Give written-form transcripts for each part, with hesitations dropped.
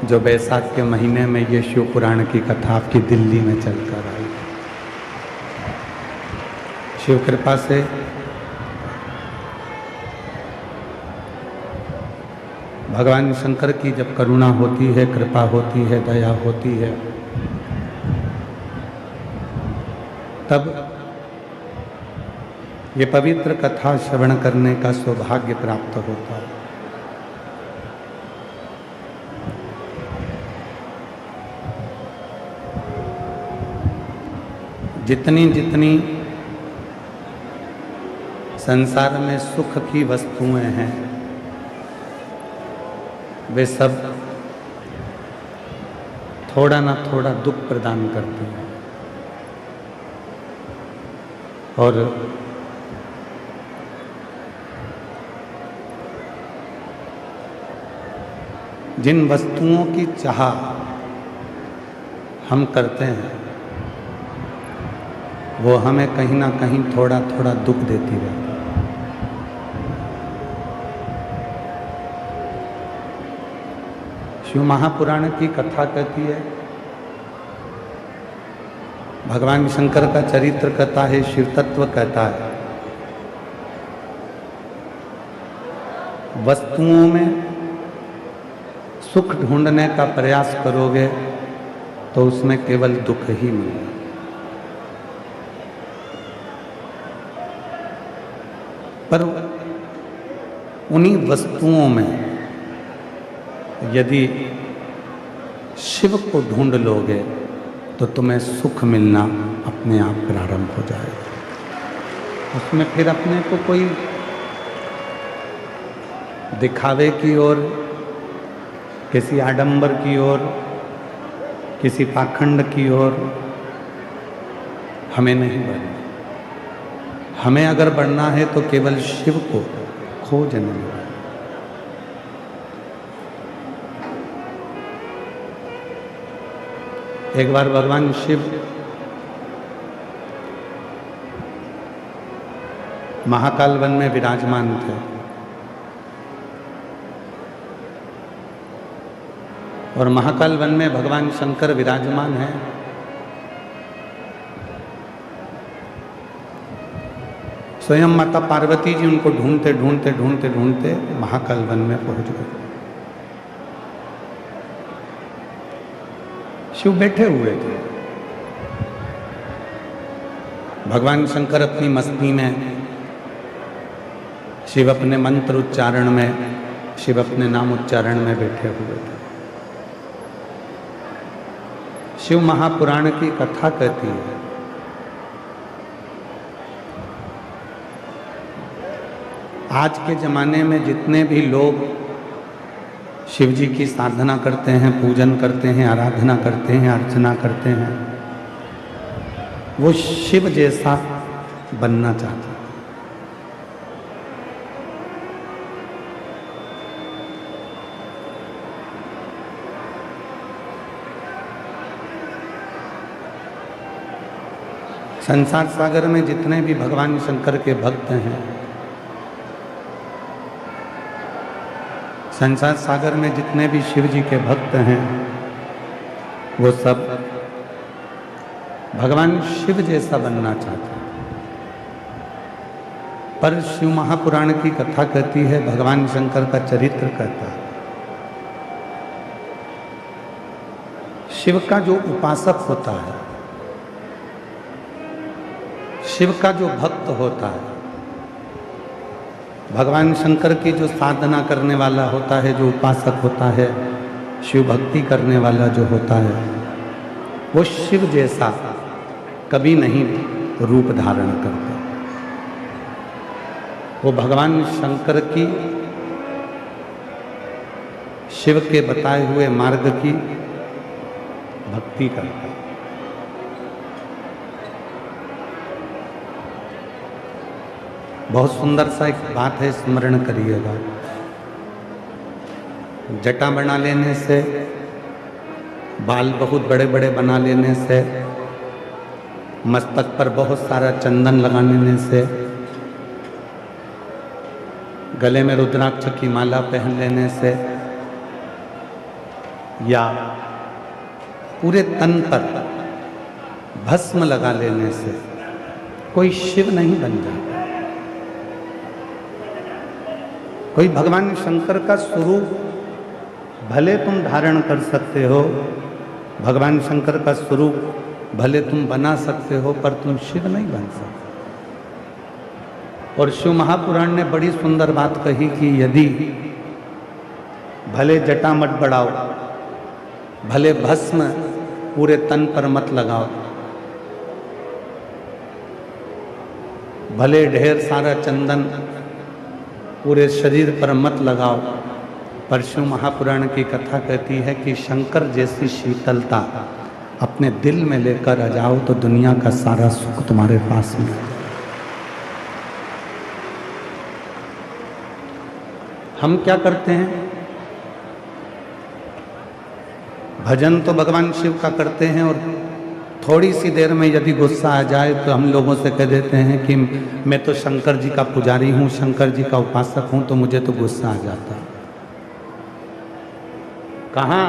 जो बैसाख के महीने में ये शिव पुराण की कथा आपकी दिल्ली में चलकर आई। शिव कृपा से भगवान शंकर की जब करुणा होती है, कृपा होती है, दया होती है, तब ये पवित्र कथा श्रवण करने का सौभाग्य प्राप्त होता है। जितनी जितनी संसार में सुख की वस्तुएं हैं, वे सब थोड़ा ना थोड़ा दुख प्रदान करती हैं। और जिन वस्तुओं की चाह हम करते हैं, वो हमें कहीं ना कहीं थोड़ा थोड़ा दुख देती रहती है। शिव महापुराण की कथा कहती है, भगवान शंकर का चरित्र कहता है, शिव तत्व कहता है, वस्तुओं में सुख ढूंढने का प्रयास करोगे तो उसमें केवल दुख ही मिलेगा। पर उन्हीं वस्तुओं में यदि शिव को ढूंढ लोगे तो तुम्हें सुख मिलना अपने आप प्रारंभ हो जाएगा। उसमें फिर अपने को कोई दिखावे की ओर, किसी आडंबर की ओर, किसी पाखंड की ओर हमें नहीं बढ़ना। हमें अगर बढ़ना है तो केवल शिव को खोजने में। एक बार भगवान शिव महाकाल वन में विराजमान थे और महाकाल वन में भगवान शंकर विराजमान हैं। स्वयं माता पार्वती जी उनको ढूंढते ढूंढते ढूंढते ढूंढते महाकाल वन में पहुंच गए। शिव बैठे हुए थे। भगवान शंकर अपनी मस्ती में, शिव अपने मंत्र उच्चारण में, शिव अपने नाम उच्चारण में बैठे हुए थे। शिव महापुराण की कथा कहती है, आज के जमाने में जितने भी लोग शिव जी की साधना करते हैं, पूजन करते हैं, आराधना करते हैं, अर्चना करते हैं, वो शिव जैसा बनना चाहते हैं। संसार सागर में जितने भी भगवान शंकर के भक्त हैं, संसार सागर में जितने भी शिव जी के भक्त हैं, वो सब भगवान शिव जैसा बनना चाहते हैं। पर शिव महापुराण की कथा कहती है, भगवान शंकर का चरित्र कहता है, शिव का जो उपासक होता है, शिव का जो भक्त होता है, भगवान शंकर की जो साधना करने वाला होता है, जो उपासक होता है, शिव भक्ति करने वाला जो होता है, वो शिव जैसा कभी नहीं रूप धारण करता। वो भगवान शंकर की, शिव के बताए हुए मार्ग की भक्ति करता है। बहुत सुंदर सा एक बात है, स्मरण करिएगा। जटा बना लेने से, बाल बहुत बड़े बड़े बना लेने से, मस्तक पर बहुत सारा चंदन लगा लेने से, गले में रुद्राक्ष की माला पहन लेने से या पूरे तन पर भस्म लगा लेने से कोई शिव नहीं बन जाता। कोई भगवान शंकर का स्वरूप भले तुम धारण कर सकते हो, भगवान शंकर का स्वरूप भले तुम बना सकते हो, पर तुम शिव नहीं बन सकते। और शिव महापुराण ने बड़ी सुंदर बात कही कि यदि भले जटा मत बढ़ाओ, भले भस्म पूरे तन पर मत लगाओ, भले ढेर सारा चंदन पूरे शरीर पर मत लगाओ, पर शिव महापुराण की कथा कहती है कि शंकर जैसी शीतलता अपने दिल में लेकर आ जाओ तो दुनिया का सारा सुख तुम्हारे पास में। हम क्या करते हैं? भजन तो भगवान शिव का करते हैं और थोड़ी सी देर में यदि गुस्सा आ जाए तो हम लोगों से कह देते हैं कि मैं तो शंकर जी का पुजारी हूँ, शंकर जी का उपासक हूँ, तो मुझे तो गुस्सा आ जाता है। कहाँ?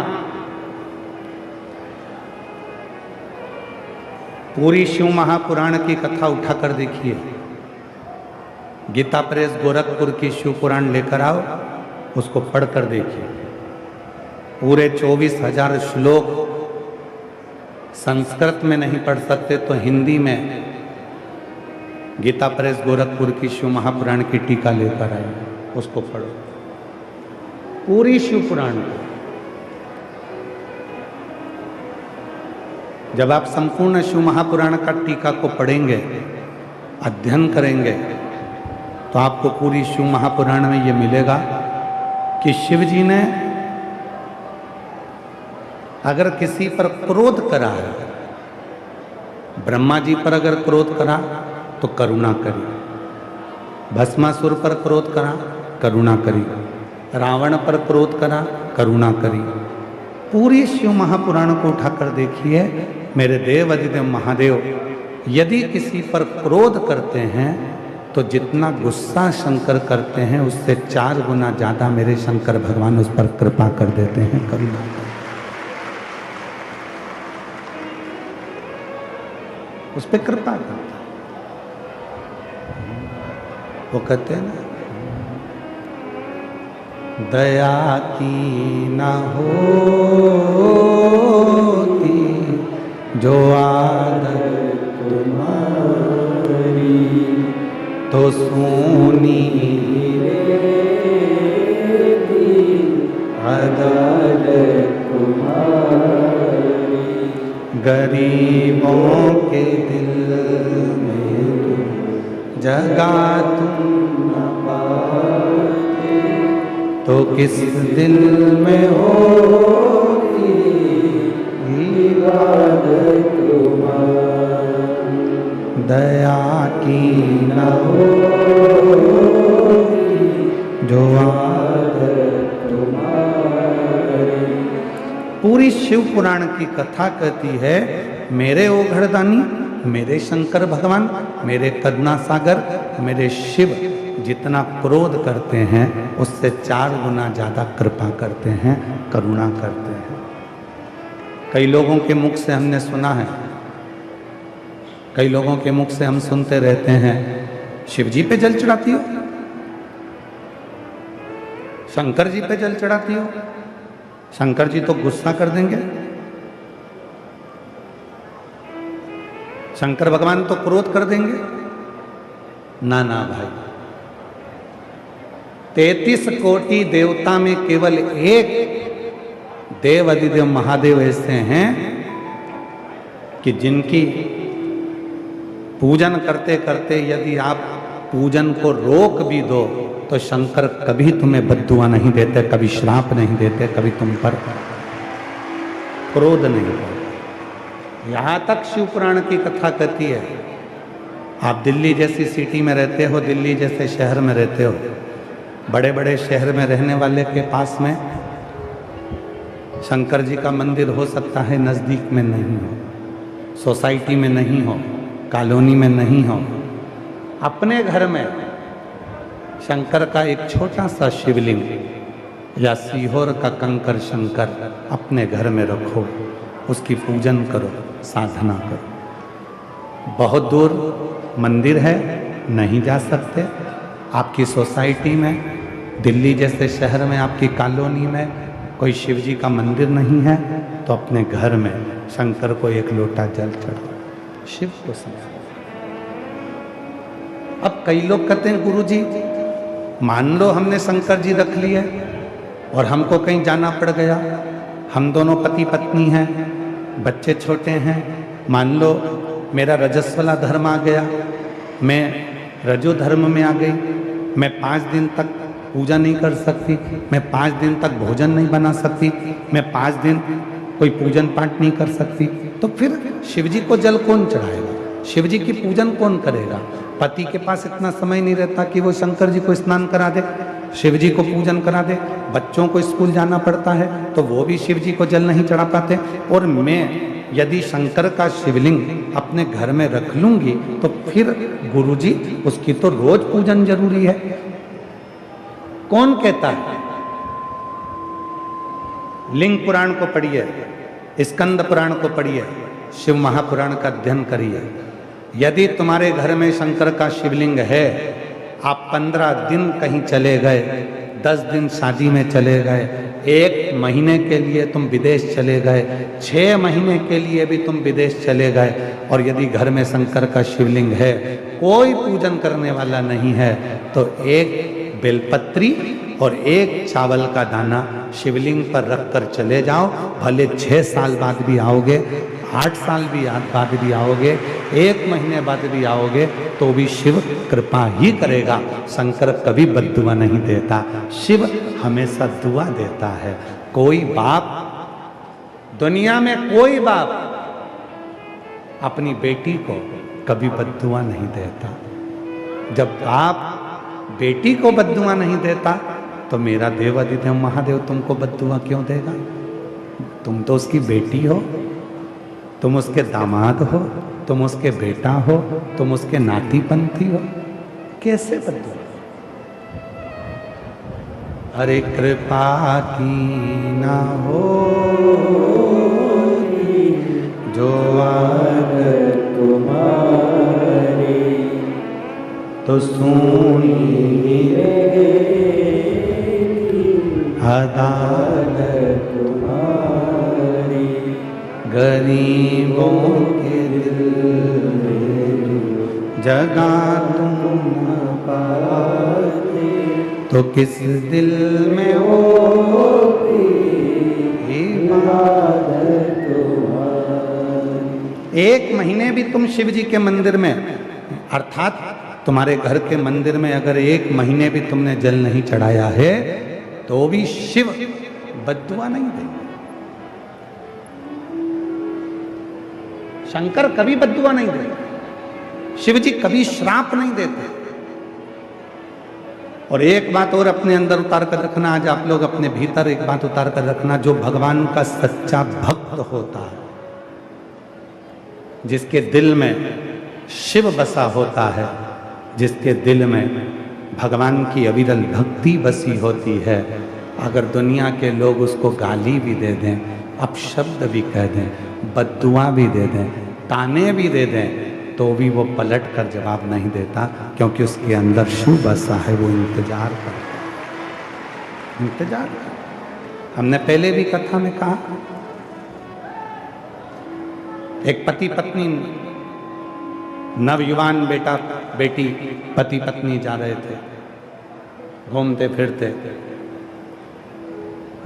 पूरी शिव महापुराण की कथा उठाकर देखिए। गीता प्रेस गोरखपुर की शिव पुराण लेकर आओ, उसको पढ़कर देखिए। पूरे 24,000 श्लोक संस्कृत में नहीं पढ़ सकते तो हिंदी में गीता प्रेस गोरखपुर की शिव महापुराण की टीका लेकर आए, उसको पढ़ो, पूरी शिव पुराण को। जब आप संपूर्ण शिव महापुराण का टीका को पढ़ेंगे, अध्ययन करेंगे, तो आपको पूरी शिव महापुराण में ये मिलेगा कि शिव जी ने अगर किसी पर क्रोध करा है, ब्रह्मा जी पर अगर क्रोध करा तो करुणा करी, भस्मासुर पर क्रोध करा करुणा करी, रावण पर क्रोध करा करुणा करी। पूरी शिव महापुराण को उठाकर देखिए। मेरे देव अधिदेव महादेव यदि किसी पर क्रोध करते हैं तो जितना गुस्सा शंकर करते हैं उससे 4 गुना ज्यादा मेरे शंकर भगवान उस पर कृपा कर देते हैं, करुणा। उस पर कृपा करता। वो कहते हैं ना, दया की न होती जो आदत तुम्हारी, तो सोनी अदालत तुम्हारी, गरीबों के दिल में जगा तुम न पाते, तो किस दिल में होगी इबादत तुम्हारी, दया की न होगी जो आदत तुम्हारी। पूरी शिव पुराण की कथा कहती है, मेरे ओघड़दानी, मेरे शंकर भगवान, मेरे करुणा सागर, मेरे शिव जितना क्रोध करते हैं उससे 4 गुना ज्यादा कृपा करते हैं, करुणा करते हैं। कई लोगों के मुख से हमने सुना है, कई लोगों के मुख से हम सुनते रहते हैं, शिव जी पे जल चढ़ाती हो, शंकर जी पे जल चढ़ाती हो, शंकर जी तो गुस्सा कर देंगे, शंकर भगवान तो क्रोध कर देंगे। ना ना भाई, 33 कोटि देवता में केवल एक देव अधिदेव महादेव ऐसे हैं कि जिनकी पूजन करते करते यदि आप पूजन को रोक भी दो तो शंकर कभी तुम्हें बद्दुआ नहीं देते, कभी श्राप नहीं देते, कभी तुम पर क्रोध नहीं करते। यहाँ तक शिव पुराण की कथा कहती है, आप दिल्ली जैसी सिटी में रहते हो, दिल्ली जैसे शहर में रहते हो, बड़े बड़े शहर में रहने वाले के पास में शंकर जी का मंदिर हो सकता है, नज़दीक में नहीं हो, सोसाइटी में नहीं हो, कॉलोनी में नहीं हो, अपने घर में शंकर का एक छोटा सा शिवलिंग या सीहोर का कंकर शंकर अपने घर में रखो, उसकी पूजन करो, साधना करो। बहुत दूर मंदिर है, नहीं जा सकते, आपकी सोसाइटी में, दिल्ली जैसे शहर में, आपकी कॉलोनी में कोई शिव जी का मंदिर नहीं है, तो अपने घर में शंकर को एक लोटा जल चढ़ाओ, शिव को समझो। अब कई लोग कहते हैं गुरुजी, मान लो हमने शंकर जी रख लिए और हमको कहीं जाना पड़ गया, हम दोनों पति पत्नी हैं, बच्चे छोटे हैं, मान लो मेरा रजस्वला धर्म आ गया, मैं रजो धर्म में आ गई, मैं 5 दिन तक पूजा नहीं कर सकती, मैं 5 दिन तक भोजन नहीं बना सकती, मैं 5 दिन कोई पूजन पाठ नहीं कर सकती, तो फिर शिव जी को जल कौन चढ़ाएगा, शिव जी की पूजन कौन करेगा? पति के पास इतना समय नहीं रहता कि वो शंकर जी को स्नान करा दे, शिव जी को पूजन करा दे, बच्चों को स्कूल जाना पड़ता है तो वो भी शिव जी को जल नहीं चढ़ा पाते। और मैं यदि शंकर का शिवलिंग अपने घर में रख लूंगी तो फिर गुरुजी उसकी तो रोज पूजन जरूरी है। कौन कहता है? लिंग पुराण को पढ़िए, स्कंद पुराण को पढ़िए, शिव महापुराण का अध्ययन करिए। यदि तुम्हारे घर में शंकर का शिवलिंग है, आप 15 दिन कहीं चले गए, 10 दिन शादी में चले गए, 1 महीने के लिए तुम विदेश चले गए, 6 महीने के लिए भी तुम विदेश चले गए, और यदि घर में शंकर का शिवलिंग है, कोई पूजन करने वाला नहीं है, तो 1 बेलपत्री और 1 चावल का दाना शिवलिंग पर रखकर चले जाओ। भले 6 साल बाद भी आओगे, 8 साल भी बाद भी आओगे, 1 महीने बाद भी आओगे, तो भी शिव कृपा ही करेगा। शंकर कभी बद्दुआ नहीं देता, शिव हमेशा दुआ देता है। कोई बाप, दुनिया में कोई बाप अपनी बेटी को कभी बद्दुआ नहीं देता। जब बाप बेटी को बद्दुआ नहीं देता तो मेरा देवाधिदेव महादेव तुमको बद्दुआ क्यों देगा? तुम तो उसकी बेटी हो, तुम उसके दामाद हो, तुम उसके बेटा हो, तुम उसके नाती पंथी हो, कैसे बद्दुआ? अरे कृपा की ना हो जो आदत तुम्हारी, तो सुनी अदालत तुम्हारी, गरीबों के दिल में जगा तुम न पाते, तो किस दिल में होती इबादत तुम्हारी। 1 महीने भी तुम शिव जी के मंदिर में, अर्थात तुम्हारे घर के मंदिर में अगर 1 महीने भी तुमने जल नहीं चढ़ाया है, तो भी शिव बद्दुआ नहीं देंगे। शंकर कभी बद्दुआ नहीं देते, शिव जी कभी श्राप नहीं देते। और एक बात और अपने अंदर उतार कर रखना, आज आप लोग अपने भीतर एक बात उतार कर रखना, जो भगवान का सच्चा भक्त होता है, जिसके दिल में शिव बसा होता है, जिसके दिल में भगवान की अविरल भक्ति बसी होती है, अगर दुनिया के लोग उसको गाली भी दे दें, अपशब्द भी कह दें, बद्दुआ भी दे दें, ताने भी दे दें, तो भी वो पलट कर जवाब नहीं देता, क्योंकि उसके अंदर शिव बसा है। वो इंतजार करता है, इंतजार करता। हमने पहले भी कथा में कहा, एक पति पत्नी, नवयुवान बेटा बेटी पति पत्नी जा रहे थे, घूमते फिरते,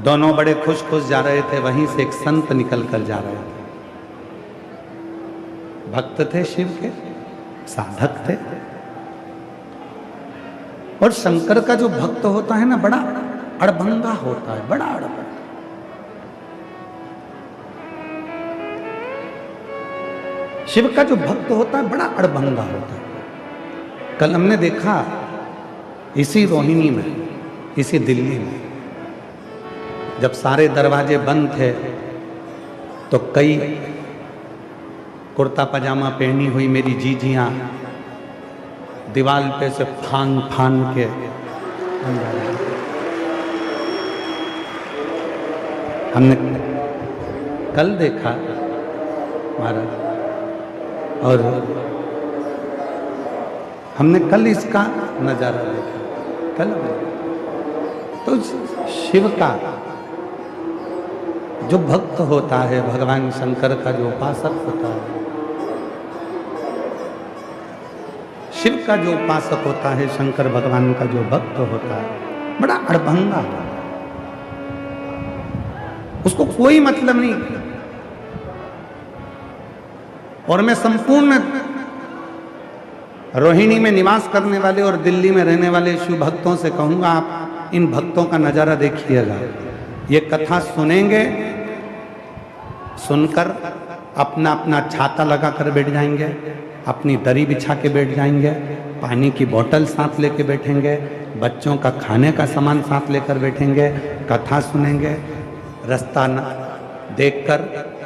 दोनों बड़े खुश खुश जा रहे थे। वहीं से एक संत निकल कर जा रहे थे, भक्त थे शिव के, साधक थे। और शंकर का जो भक्त होता है ना, बड़ा अड़भंगा होता है, बड़ा अड़भंगा। शिव का जो भक्त होता है बड़ा अड़भंगा होता है। कल हमने देखा इसी रोहिणी में, इसी दिल्ली में, जब सारे दरवाजे बंद थे तो कई कुर्ता पजामा पहनी हुई मेरी जीजियां दीवार पे से फान फान के हमने कल देखा महाराज, और हमने कल इसका नजारा देखा। कल तो शिव का जो भक्त होता है, भगवान शंकर का जो उपासक होता है, शिव का जो उपासक होता है, शंकर भगवान का जो भक्त होता है, बड़ा अड़भंगा होता है, उसको कोई मतलब नहीं। और मैं संपूर्ण रोहिणी में निवास करने वाले और दिल्ली में रहने वाले शिव भक्तों से कहूंगा, आप इन भक्तों का नजारा देखिएगा। ये कथा सुनेंगे, सुनकर अपना अपना छाता लगा कर बैठ जाएंगे, अपनी दरी बिछा के बैठ जाएंगे, पानी की बोतल साथ लेके बैठेंगे, बच्चों का खाने का सामान साथ लेकर बैठेंगे, कथा सुनेंगे, रास्ता देखकर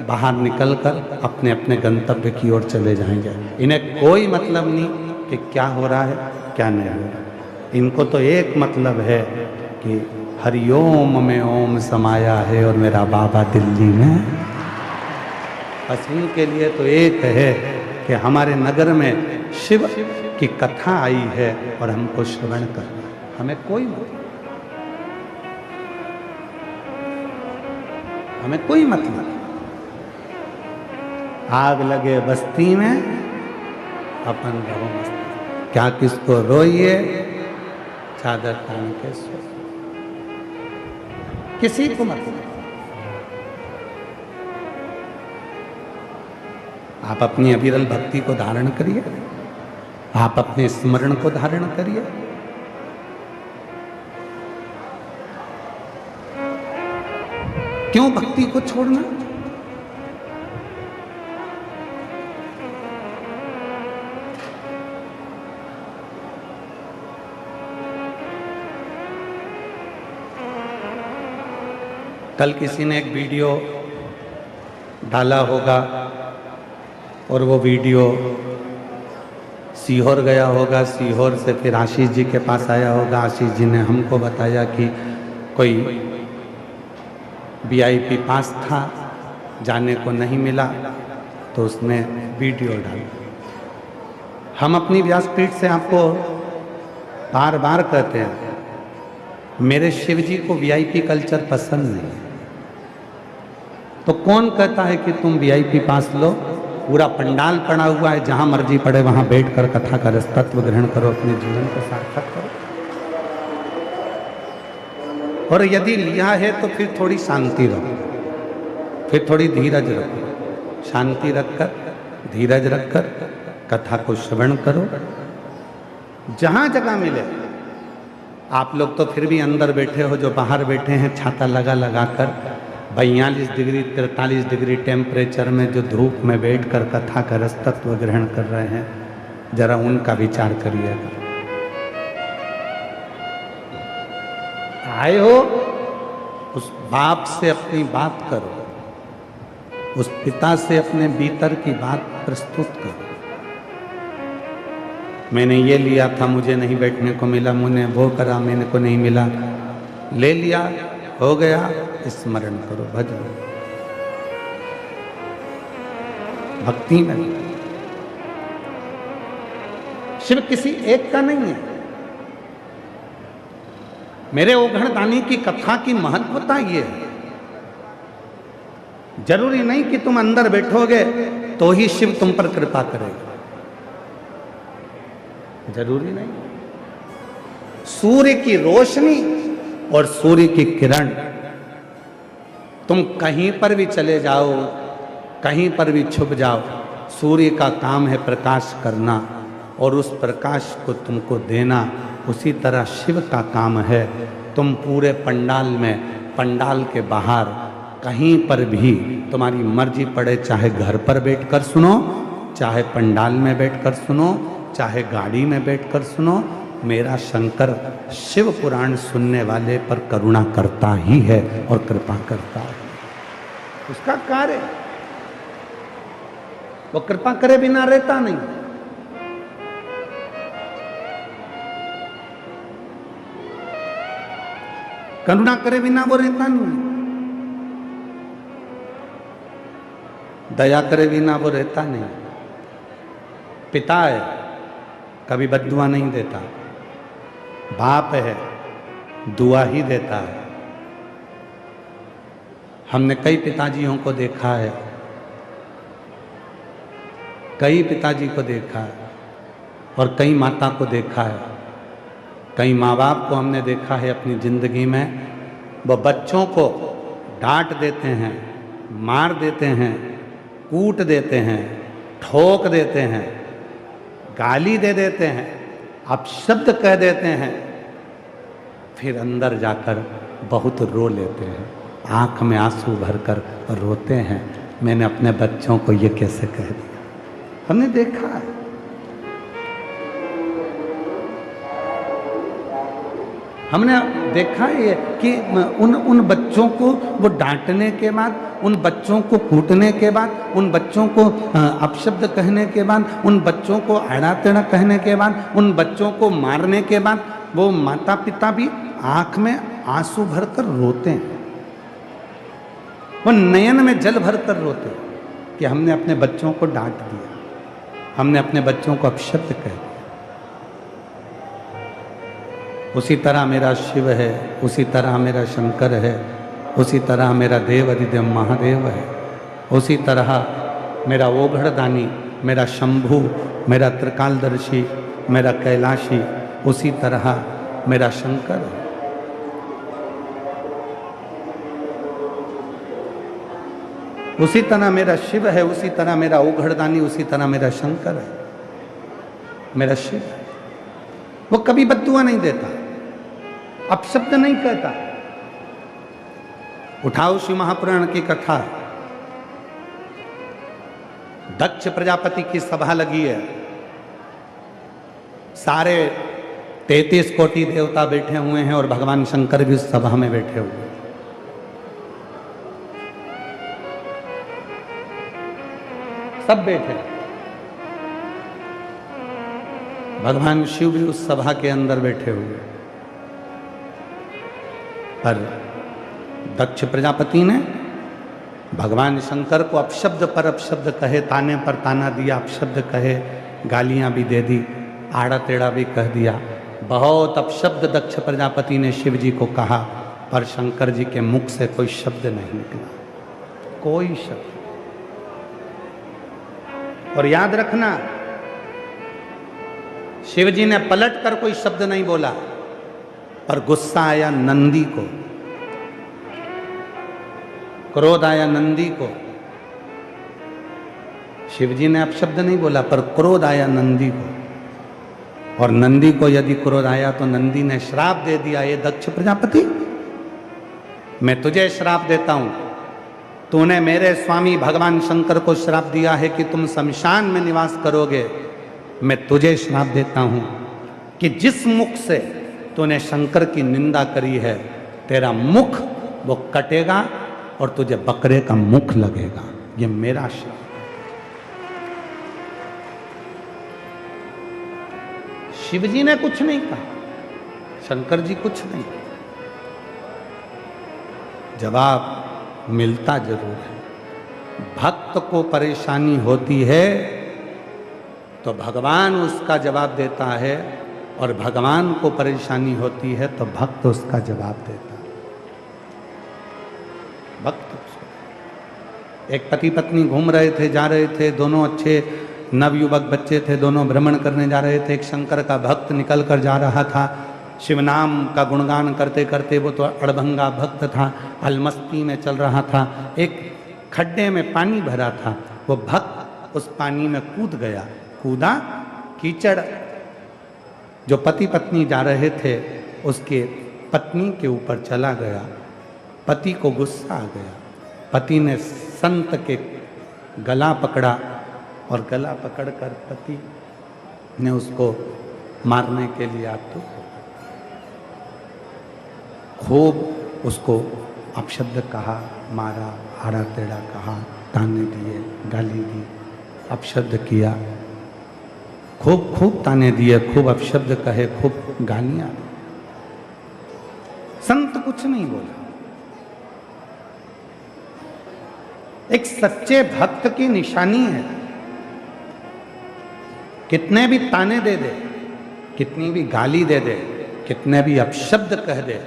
बाहर निकलकर अपने अपने गंतव्य की ओर चले जाएंगे। इन्हें कोई मतलब नहीं कि क्या हो रहा है क्या नहीं हो रहा। इनको तो एक मतलब है कि हरिओम में ओम समाया है और मेरा बाबा दिल्ली में। बस इनके लिए तो एक है कि हमारे नगर में शिव की कथा आई है और हमको श्रवण करना, हमें कोई मतलब, हमें कोई मतलब। आग लगे बस्ती में अपन रहो मस्ती, क्या किसको रोइए चादर तान के सो, किसी को मतलब। आप अपनी अविरल भक्ति को धारण करिए, आप अपने स्मरण को धारण करिए। क्यों भक्ति को छोड़ना? कल किसी ने एक वीडियो डाला होगा और वो वीडियो सीहोर गया होगा, सीहोर से फिर आशीष जी के पास आया होगा। आशीष जी ने हमको बताया कि कोई VIP पास था, जाने को नहीं मिला, तो उसने वीडियो डाला। हम अपनी व्यासपीठ से आपको बार बार कहते हैं, मेरे शिव जी को VIP कल्चर पसंद नहीं है। तो कौन कहता है कि तुम VIP पास लो? पूरा पंडाल पड़ा हुआ है, जहां मर्जी पड़े वहां बैठकर कथा का रस तत्व ग्रहण करो, अपने जीवन को सार्थक करो। और यदि लिया है तो फिर थोड़ी शांति रखो, फिर थोड़ी धीरज रखो, शांति रखकर धीरज रखकर कथा को श्रवण करो। जहां जगह मिले, आप लोग तो फिर भी अंदर बैठे हो, जो बाहर बैठे हैं छाता लगा लगा कर 42 डिग्री 43 डिग्री टेम्परेचर में जो धूप में बैठकर कथा का रस तत्व ग्रहण कर रहे हैं, जरा उनका विचार करिएगा। आए हो, उस बाप से अपनी बात करो, उस पिता से अपने भीतर की बात प्रस्तुत करो। मैंने ये लिया था, मुझे नहीं बैठने को मिला, मैंने वो करा, मैंने को नहीं मिला, ले लिया, हो गया, स्मरण करो, भजन। भक्ति में शिव किसी एक का नहीं है। मेरे ओघड़दानी की कथा की महत्वता ये है, जरूरी नहीं कि तुम अंदर बैठोगे तो ही शिव तुम पर कृपा करेगा, जरूरी नहीं। सूर्य की रोशनी और सूर्य की किरण, तुम कहीं पर भी चले जाओ, कहीं पर भी छुप जाओ, सूर्य का काम है प्रकाश करना और उस प्रकाश को तुमको देना। उसी तरह शिव का काम है, तुम पूरे पंडाल में, पंडाल के बाहर, कहीं पर भी तुम्हारी मर्जी पड़े, चाहे घर पर बैठकर सुनो, चाहे पंडाल में बैठकर सुनो, चाहे गाड़ी में बैठकर सुनो, मेरा शंकर शिव पुराण सुनने वाले पर करुणा करता ही है और कृपा करता है। उसका कार्य, वो कृपा करे बिना रहता नहीं। करुणा करे बिना वो रहता नहीं। दया करे बिना वो रहता नहीं। पिता है, कभी बद्दुआ नहीं देता। बाप है, दुआ ही देता है। हमने कई पिताजियों को देखा है, कई पिताजी को देखा है और कई माता को देखा है। कई माँ बाप को हमने देखा है अपनी ज़िंदगी में, वो बच्चों को डांट देते हैं, मार देते हैं, कूट देते हैं, ठोक देते हैं, गाली दे देते हैं, अपशब्द कह देते हैं, फिर अंदर जाकर बहुत रो लेते हैं, आंख में आंसू भरकर रोते हैं, मैंने अपने बच्चों को ये कैसे कह दिया। हमने देखा है। हमने देखा है कि उन बच्चों को वो डांटने के बाद, उन बच्चों को कूटने के बाद, उन बच्चों को अपशब्द कहने के बाद, उन बच्चों को आड़ा टेढ़ा कहने के बाद, उन बच्चों को मारने के बाद वो माता पिता भी आंख में आंसू भरकर रोते हैं, वो नयन में जल भरकर रोते हैं कि हमने अपने बच्चों को डांट दिया, हमने अपने बच्चों को अपशब्द कह दिया। उसी तरह मेरा शिव है, उसी तरह मेरा शंकर है, उसी तरह मेरा देव अधिदेव महादेव है, उसी तरह मेरा ओघड़दानी, मेरा शंभु, मेरा त्रिकालदर्शी, मेरा कैलाशी, उसी तरह मेरा शंकर है। उसी तरह मेरा शिव है, उसी तरह मेरा ओघड़दानी, उसी तरह मेरा शंकर है, मेरा शिव है। वो कभी बद्दुआ नहीं देता, अपशब्द नहीं कहता। उठाओ शिव महापुराण की कथा, दक्ष प्रजापति की सभा लगी है, सारे 33 कोटि देवता बैठे हुए हैं और भगवान शंकर भी उस सभा में बैठे हुए हैं। सब बैठे, भगवान शिव भी उस सभा के अंदर बैठे हुए। पर दक्ष प्रजापति ने भगवान शंकर को अपशब्द पर अपशब्द कहे, ताने पर ताना दिया, अपशब्द कहे, गालियां भी दे दी, आड़ा टेढ़ा भी कह दिया। बहुत अपशब्द दक्ष प्रजापति ने शिव जी को कहा, पर शंकर जी के मुख से कोई शब्द नहीं निकला, कोई शब्द। और याद रखना, शिव जी ने पलट कर कोई शब्द नहीं बोला, पर गुस्सा आया नंदी को, क्रोध आया नंदी को। शिव जी ने अपशब्द नहीं बोला, पर क्रोध आया नंदी को। और नंदी को यदि क्रोध आया तो नंदी ने श्राप दे दिया, ये दक्ष प्रजापति, मैं तुझे श्राप देता हूं, तूने मेरे स्वामी भगवान शंकर को श्राप दिया है कि तुम शमशान में निवास करोगे। मैं तुझे श्राप देता हूं कि जिस मुख से तूने शंकर की निंदा करी है, तेरा मुख वो कटेगा और तुझे बकरे का मुख लगेगा। ये मेरा श्राप। शिव जी ने कुछ नहीं कहा, शंकर जी कुछ नहीं, जवाब मिलता जरूर है। भक्त को परेशानी होती है तो भगवान उसका जवाब देता है, और भगवान को परेशानी होती है तो भक्त उसका जवाब देता है। भक्त, एक पति पत्नी घूम रहे थे, जा रहे थे, दोनों अच्छे नवयुवक बच्चे थे, दोनों भ्रमण करने जा रहे थे। एक शंकर का भक्त निकल कर जा रहा था, शिव नाम का गुणगान करते करते, वो तो अड़भंगा भक्त था, अलमस्ती में चल रहा था। एक खड्डे में पानी भरा था, वो भक्त उस पानी में कूद गया, कूदा, कीचड़ जो पति पत्नी जा रहे थे उसके पत्नी के ऊपर चला गया। पति को गुस्सा आ गया, पति ने संत के गला पकड़ा और गला पकड़कर पति ने उसको मारने के लिए आतुर हो, खूब उसको अपशब्द कहा, मारा, आड़ा टेढ़ा कहा, ताने दिए, गाली दी, अपशब्द किया, खूब खूब ताने दिए, खूब अपशब्द कहे, खूब गालियां। संत कुछ नहीं बोला। एक सच्चे भक्त की निशानी है। कितने भी ताने दे दे, कितनी भी गाली दे दे, कितने भी अपशब्द कह दे,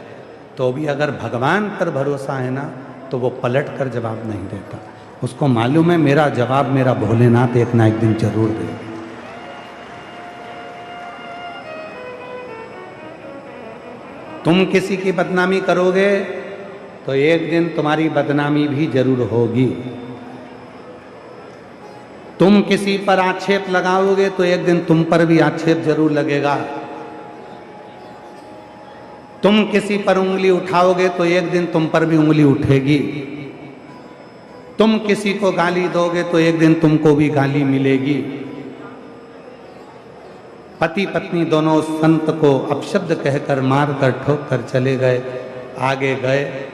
तो भी अगर भगवान पर भरोसा है ना, तो वो पलट कर जवाब नहीं देता। उसको मालूम है मेरा जवाब मेरा भोलेनाथ एक ना एक दिन जरूर देगा। तुम किसी की बदनामी करोगे तो एक दिन तुम्हारी बदनामी भी जरूर होगी। तुम किसी पर आक्षेप लगाओगे तो एक दिन तुम पर भी आक्षेप जरूर लगेगा। तुम किसी पर उंगली उठाओगे तो एक दिन तुम पर भी उंगली उठेगी। तुम किसी को गाली दोगे तो एक दिन तुमको भी गाली मिलेगी। पति पत्नी दोनों संत को अपशब्द कहकर मार कर ठोक कर चले गए। आगे गए,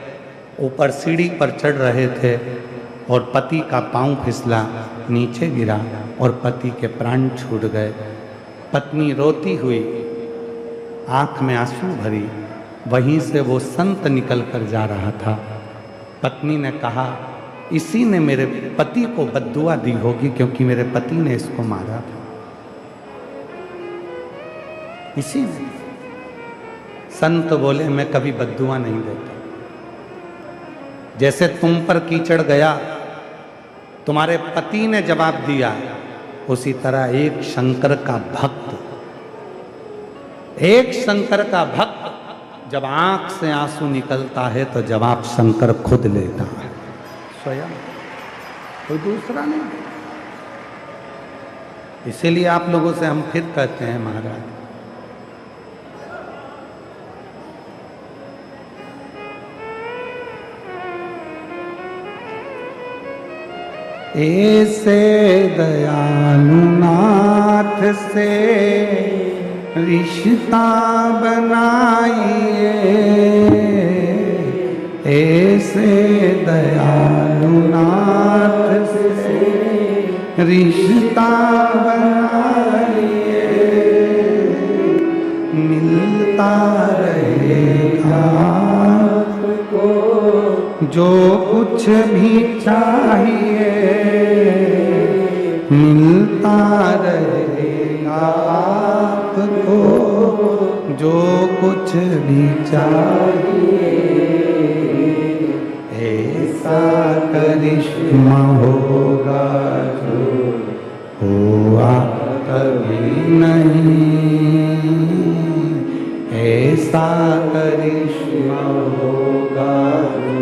ऊपर सीढ़ी पर चढ़ रहे थे और पति का पांव फिसला, नीचे गिरा और पति के प्राण छूट गए। पत्नी रोती हुई, आंख में आंसू भरी, वहीं से वो संत निकल कर जा रहा था। पत्नी ने कहा, इसी ने मेरे पति को बद्दुआ दी होगी, क्योंकि मेरे पति ने इसको मारा था। इसी ने। संत बोले, मैं कभी बद्दुआ नहीं देता। जैसे तुम पर कीचड़ गया, तुम्हारे पति ने जवाब दिया, उसी तरह एक शंकर का भक्त, एक शंकर का भक्त जब आंख से आंसू निकलता है तो जवाब शंकर खुद लेता है, स्वयं, कोई दूसरा नहीं। इसीलिए आप लोगों से हम फिर कहते हैं महाराज, ऐसे दयालु नाथ से रिश्ता बनाइए, ऐसे दयालु नाथ से रिश्ता बनाइए, मिलता रहेगा आपको जो कुछ भी चाहिए, मिलता रहेगा आपको जो कुछ भी चाहिए। ऐसा करिश्मा होगा जो हुआ कभी नहीं, ऐसा करिश्मा होगा जो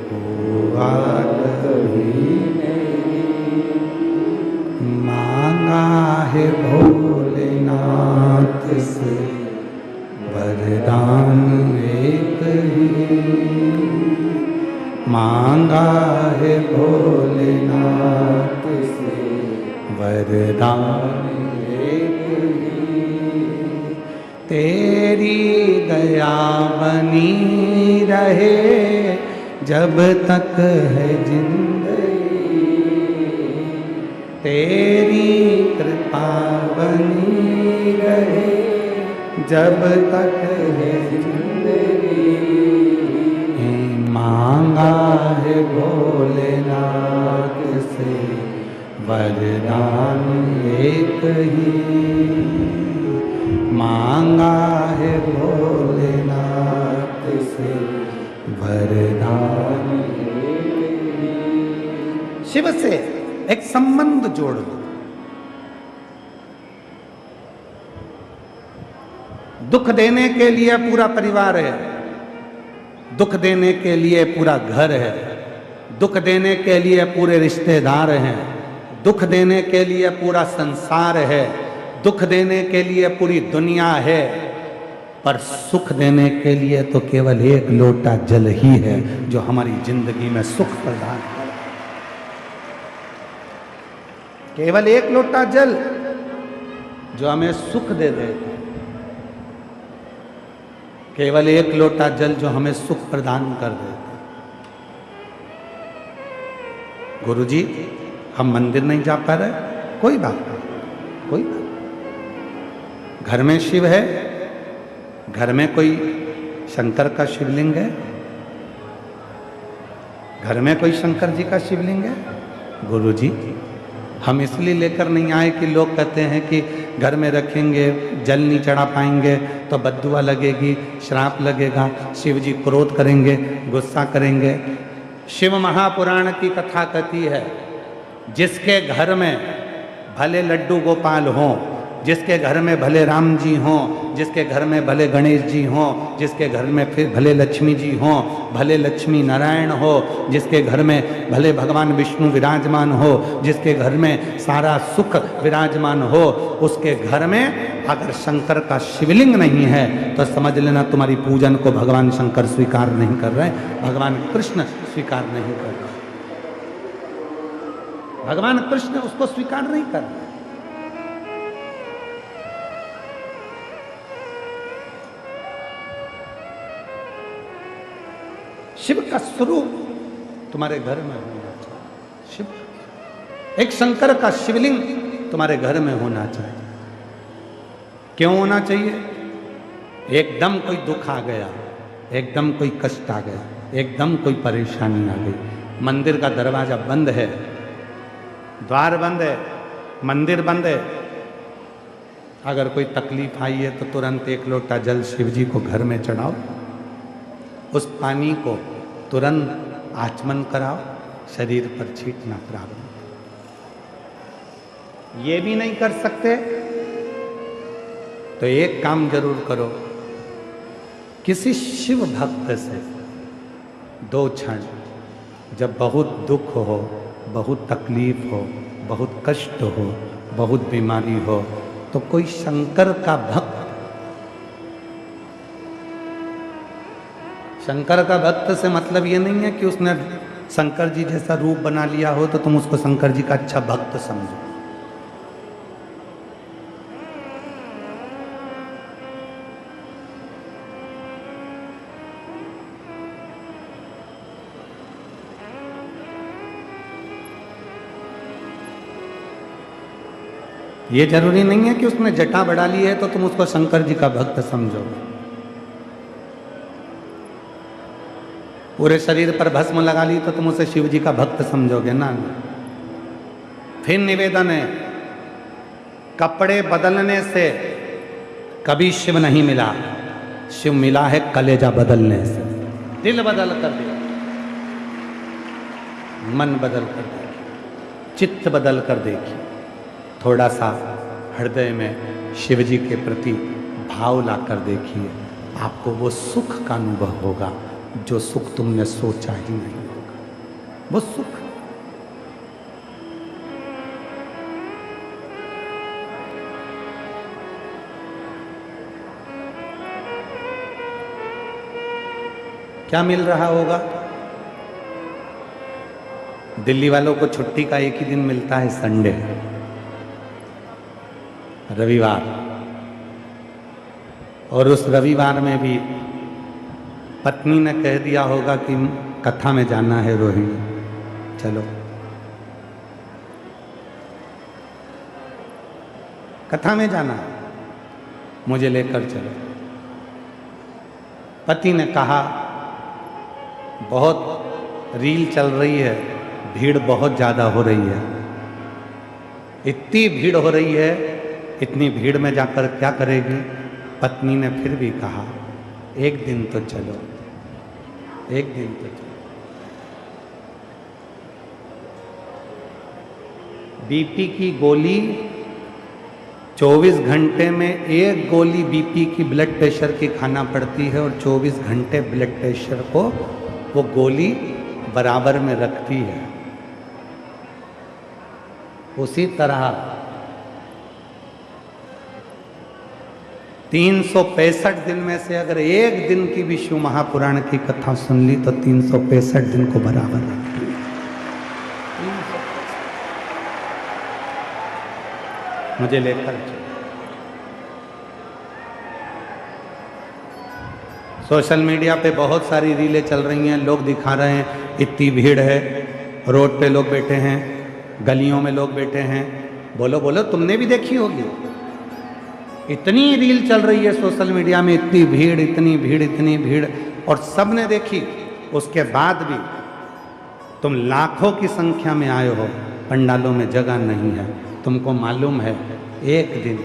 हुआ कभी नहीं। मांगा है भोलेनाथ से वरदान एक ही, मांगा है भोलेनाथ से वरदान एक ही। तेरी दया बनी रहे जब तक है जिंदगी, तेरी कृपा बनी रहे जब तक है जिंदगी। मांगा है भोलेनाथ से वरदान एक ही, मांगा है भोलेनाथ से वरदान एक ही। शिव से एक संबंध जोड़ लो। दुख देने के लिए पूरा परिवार है, दुख देने के लिए पूरा घर है, दुख देने के लिए पूरे रिश्तेदार हैं, दुख देने के लिए पूरा संसार है, दुख देने के लिए पूरी दुनिया है, पर सुख देने के लिए तो केवल एक लोटा जल ही है जो हमारी जिंदगी में सुख प्रदान करे। केवल एक लोटा जल जो हमें सुख दे दे, केवल एक लोटा जल जो हमें सुख प्रदान कर दे। गुरुजी, हम मंदिर नहीं जा पा रहे, कोई बात नहीं, कोई बात। घर में शिव है, घर में कोई शंकर का शिवलिंग है, घर में कोई शंकर जी का शिवलिंग है? गुरु जी, हम इसलिए लेकर नहीं आए कि लोग कहते हैं कि घर में रखेंगे, जल नहीं चढ़ा पाएंगे तो बद्दुआ लगेगी, श्राप लगेगा, शिव जी क्रोध करेंगे, गुस्सा करेंगे। शिव महापुराण की कथा कहती है, जिसके घर में भले लड्डू गोपाल हों, जिसके घर में भले राम जी हों, जिसके घर में भले गणेश जी हों, जिसके घर में फिर भले लक्ष्मी जी हों, भले लक्ष्मी नारायण हो, जिसके घर में भले भगवान विष्णु विराजमान हो, जिसके घर में सारा सुख विराजमान हो, उसके घर में अगर शंकर का शिवलिंग नहीं है तो समझ लेना तुम्हारी पूजन को भगवान शंकर स्वीकार नहीं कर रहे, भगवान कृष्ण स्वीकार नहीं कर रहे, भगवान कृष्ण उसको स्वीकार नहीं कर रहे। शिव का स्वरूप तुम्हारे घर में होना चाहिए। शिव एक शंकर का शिवलिंग तुम्हारे घर में होना चाहिए। क्यों होना चाहिए? एकदम कोई दुख आ गया, एकदम कोई कष्ट आ गया, एकदम कोई परेशानी आ गई, मंदिर का दरवाजा बंद है, द्वार बंद है, मंदिर बंद है, अगर कोई तकलीफ आई है तो तुरंत एक लोटा जल शिव जी को घर में चढ़ाओ, उस पानी को तुरंत आचमन कराओ, शरीर पर छींटना प्रारंभ। ये भी नहीं कर सकते तो एक काम जरूर करो, किसी शिव भक्त से 2 क्षण, जब बहुत दुख हो, बहुत तकलीफ हो, बहुत कष्ट हो, बहुत बीमारी हो, तो कोई शंकर का भक्त, शंकर का भक्त से मतलब ये नहीं है कि उसने शंकर जी जैसा रूप बना लिया हो तो तुम उसको शंकर जी का अच्छा भक्त समझो। ये जरूरी नहीं है कि उसने जटा बढ़ा ली है तो तुम उसको शंकर जी का भक्त समझो। पूरे शरीर पर भस्म लगा ली तो तुम उसे शिव जी का भक्त समझोगे ना। फिर निवेदन है, कपड़े बदलने से कभी शिव नहीं मिला, शिव मिला है कलेजा बदलने से। दिल बदल कर दिया, मन बदल कर देखिए, चित्त बदल कर देखिए, थोड़ा सा हृदय में शिव जी के प्रति भाव ला कर देखिए, आपको वो सुख का अनुभव होगा जो सुख तुमने सोचा ही नहीं होगा। वो सुख क्या मिल रहा होगा? दिल्ली वालों को छुट्टी का एक ही दिन मिलता है, संडे, रविवार, और उस रविवार में भी पत्नी ने कह दिया होगा कि कथा में जाना है रोहिणी, चलो कथा में जाना, मुझे लेकर चलो। पति ने कहा बहुत रील चल रही है, भीड़ बहुत ज़्यादा हो रही है, इतनी भीड़ हो रही है, इतनी भीड़ में जाकर क्या करेगी? पत्नी ने फिर भी कहा एक दिन तो चलो, एक दिन तो चलो। बीपी की गोली 24 घंटे में एक गोली बीपी की ब्लड प्रेशर की खाना पड़ती है, और 24 घंटे ब्लड प्रेशर को वो गोली बराबर में रखती है। उसी तरह 365 दिन में से अगर एक दिन की भी शिव महापुराण की कथा सुन ली तो 365 दिन को बराबर रखती है। मुझे लेकर चलो। सोशल मीडिया पे बहुत सारी रीलें चल रही हैं, लोग दिखा रहे हैं इतनी भीड़ है, रोड पे लोग बैठे हैं, गलियों में लोग बैठे हैं। बोलो बोलो, तुमने भी देखी होगी, इतनी रील चल रही है सोशल मीडिया में, इतनी भीड़, इतनी भीड़, इतनी भीड़, और सब ने देखी। उसके बाद भी तुम लाखों की संख्या में आए हो, पंडालों में जगह नहीं है। तुमको मालूम है एक दिन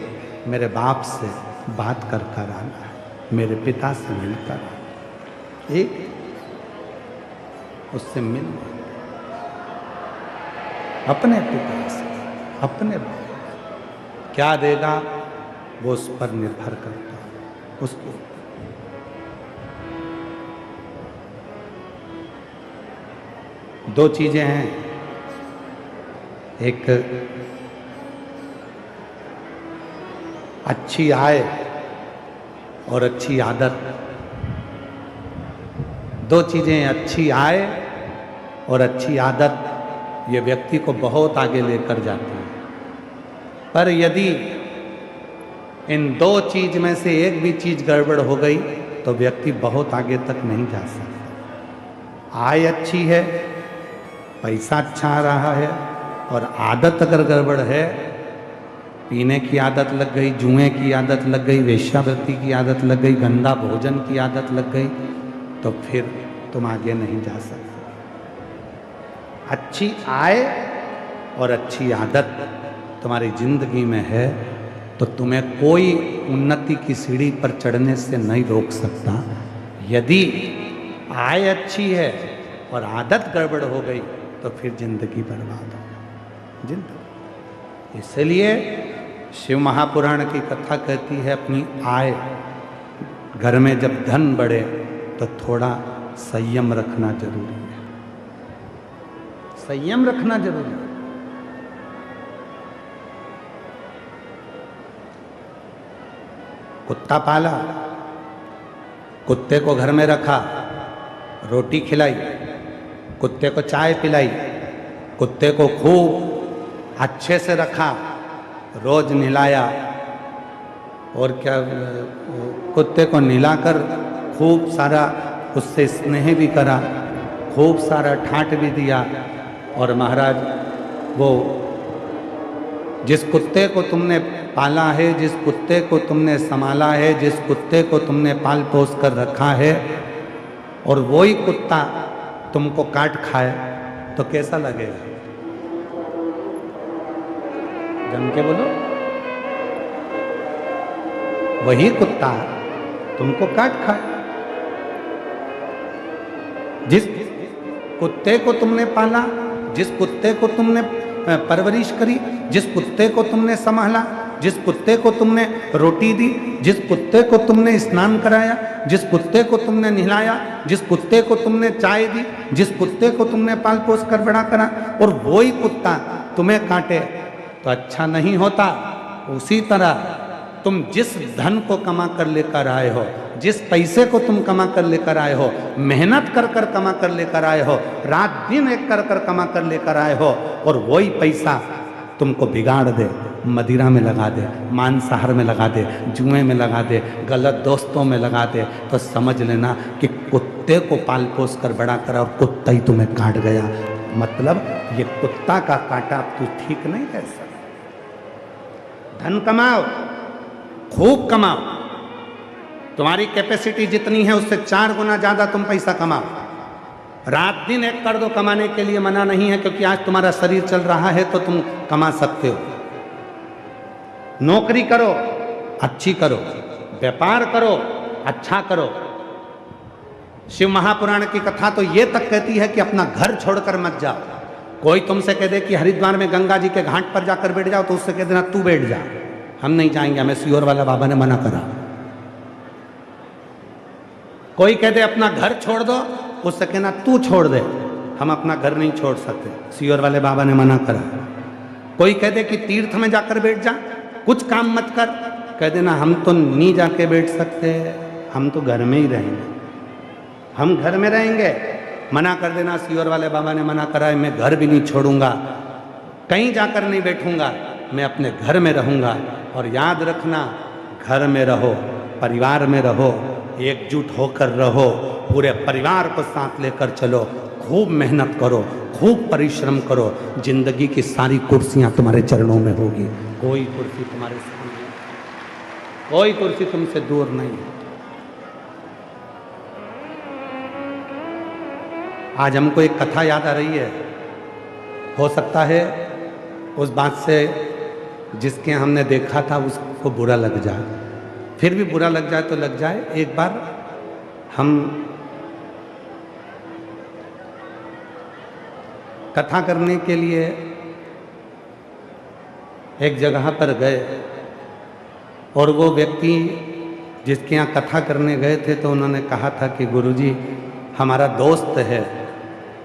मेरे बाप से बात कर कर आना है, मेरे पिता से मिलकर आना, एक उससे मिल अपने पिता से, अपने बाप क्या देगा वो उस पर निर्भर करता है, उसको। दो चीजें हैं, एक अच्छी आय और अच्छी आदत। दो चीजें, अच्छी आय और अच्छी आदत, ये व्यक्ति को बहुत आगे लेकर जाती है। पर यदि इन दो चीज में से एक भी चीज गड़बड़ हो गई तो व्यक्ति बहुत आगे तक नहीं जा सकता। आय अच्छी है, पैसा अच्छा आ रहा है, और आदत अगर गड़बड़ है, पीने की आदत लग गई, जुए की आदत लग गई, वेश्यावृत्ति की आदत लग गई, गंदा भोजन की आदत लग गई, तो फिर तुम आगे नहीं जा सकते। अच्छी आय और अच्छी आदत तुम्हारी जिंदगी में है तो तुम्हें कोई उन्नति की सीढ़ी पर चढ़ने से नहीं रोक सकता। यदि आय अच्छी है और आदत गड़बड़ हो गई तो फिर जिंदगी बर्बाद हो जिंदगी। इसलिए शिव महापुराण की कथा कहती है अपनी आय, घर में जब धन बढ़े तो थोड़ा संयम रखना जरूरी है, संयम रखना जरूरी है। कुत्ता पाला, कुत्ते को घर में रखा, रोटी खिलाई, कुत्ते को चाय पिलाई, कुत्ते को खूब अच्छे से रखा, रोज नहलाया, और क्या कुत्ते को नहलाकर खूब सारा उससे स्नेह भी करा, खूब सारा ठाट भी दिया। और महाराज वो जिस कुत्ते को तुमने पाला है, जिस कुत्ते को तुमने संभाला है, जिस कुत्ते को तुमने पाल पोस कर रखा है, और वही कुत्ता तुमको काट खाए तो कैसा लगेगा? जम के बोलो। वही कुत्ता तुमको काट खाए। जिस कुत्ते को तुमने पाला, जिस कुत्ते को तुमने परवरिश करी, जिस कुत्ते को तुमने संभाला, जिस कुत्ते को तुमने रोटी दी, जिस कुत्ते को तुमने स्नान कराया, जिस कुत्ते को तुमने नहलाया, जिस कुत्ते को तुमने चाय दी, जिस कुत्ते को तुमने पाल पोस कर बड़ा करा, और वही कुत्ता तुम्हें काटे तो अच्छा नहीं होता। उसी तरह तुम जिस धन को कमा कर लेकर आए हो, जिस पैसे को तुम कमा कर लेकर आए हो, मेहनत कर कर कमा कर लेकर आए हो, रात दिन एक कर कर कमा कर लेकर आए हो, और वही पैसा तुमको बिगाड़ दे, मदिरा में लगा दे, मांसाहार में लगा दे, जुए में लगा दे, गलत दोस्तों में लगा दे, तो समझ लेना कि कुत्ते को पाल पोस कर बड़ा करा और कुत्ता ही तुम्हें काट गया। मतलब ये कुत्ता का काटा तू ठीक नहीं कह सकता। धन कमाओ, खूब कमाओ, तुम्हारी कैपेसिटी जितनी है उससे 4 गुना ज्यादा तुम पैसा कमाओ। रात दिन एक कर दो, कमाने के लिए मना नहीं है, क्योंकि आज तुम्हारा शरीर चल रहा है तो तुम कमा सकते हो। नौकरी करो, अच्छी करो, व्यापार करो, अच्छा करो। शिव महापुराण की कथा तो ये तक कहती है कि अपना घर छोड़कर मत जाओ। कोई तुमसे कह दे कि हरिद्वार में गंगा जी के घाट पर जाकर बैठ जाओ, तो उससे कह देना तू बैठ जा, हम नहीं जाएंगे, हमें सियोर वाला बाबा ने मना करा। कोई कह दे अपना घर छोड़ दो, उससे कहना तू छोड़ दे, हम अपना घर नहीं छोड़ सकते, सियोर वाले बाबा ने मना करा। कोई कह दे कि तीर्थ में जाकर बैठ जा, कुछ काम मत कर, कह देना हम तो नहीं जाके बैठ सकते, हम तो घर में ही रहेंगे, हम घर में रहेंगे। मना कर देना, सियोर वाले बाबा ने मना करा है, मैं घर भी नहीं छोड़ूंगा, कहीं जाकर नहीं बैठूंगा, मैं अपने घर में रहूंगा। और याद रखना, घर में रहो, परिवार में रहो, एकजुट होकर रहो, पूरे परिवार को साथ लेकर चलो, खूब मेहनत करो, खूब परिश्रम करो, जिंदगी की सारी कुर्सियां तुम्हारे चरणों में होगी, कोई कुर्सी तुम्हारे सामने, कोई कुर्सी तुमसे दूर नहीं है। आज हमको एक कथा याद आ रही है। हो सकता है उस बात से जिसके हमने देखा था उसको बुरा लग जाए, फिर भी बुरा लग जाए तो लग जाए। एक बार हम कथा करने के लिए एक जगह पर गए और वो व्यक्ति जिसके यहाँ कथा करने गए थे तो उन्होंने कहा था कि गुरुजी हमारा दोस्त है,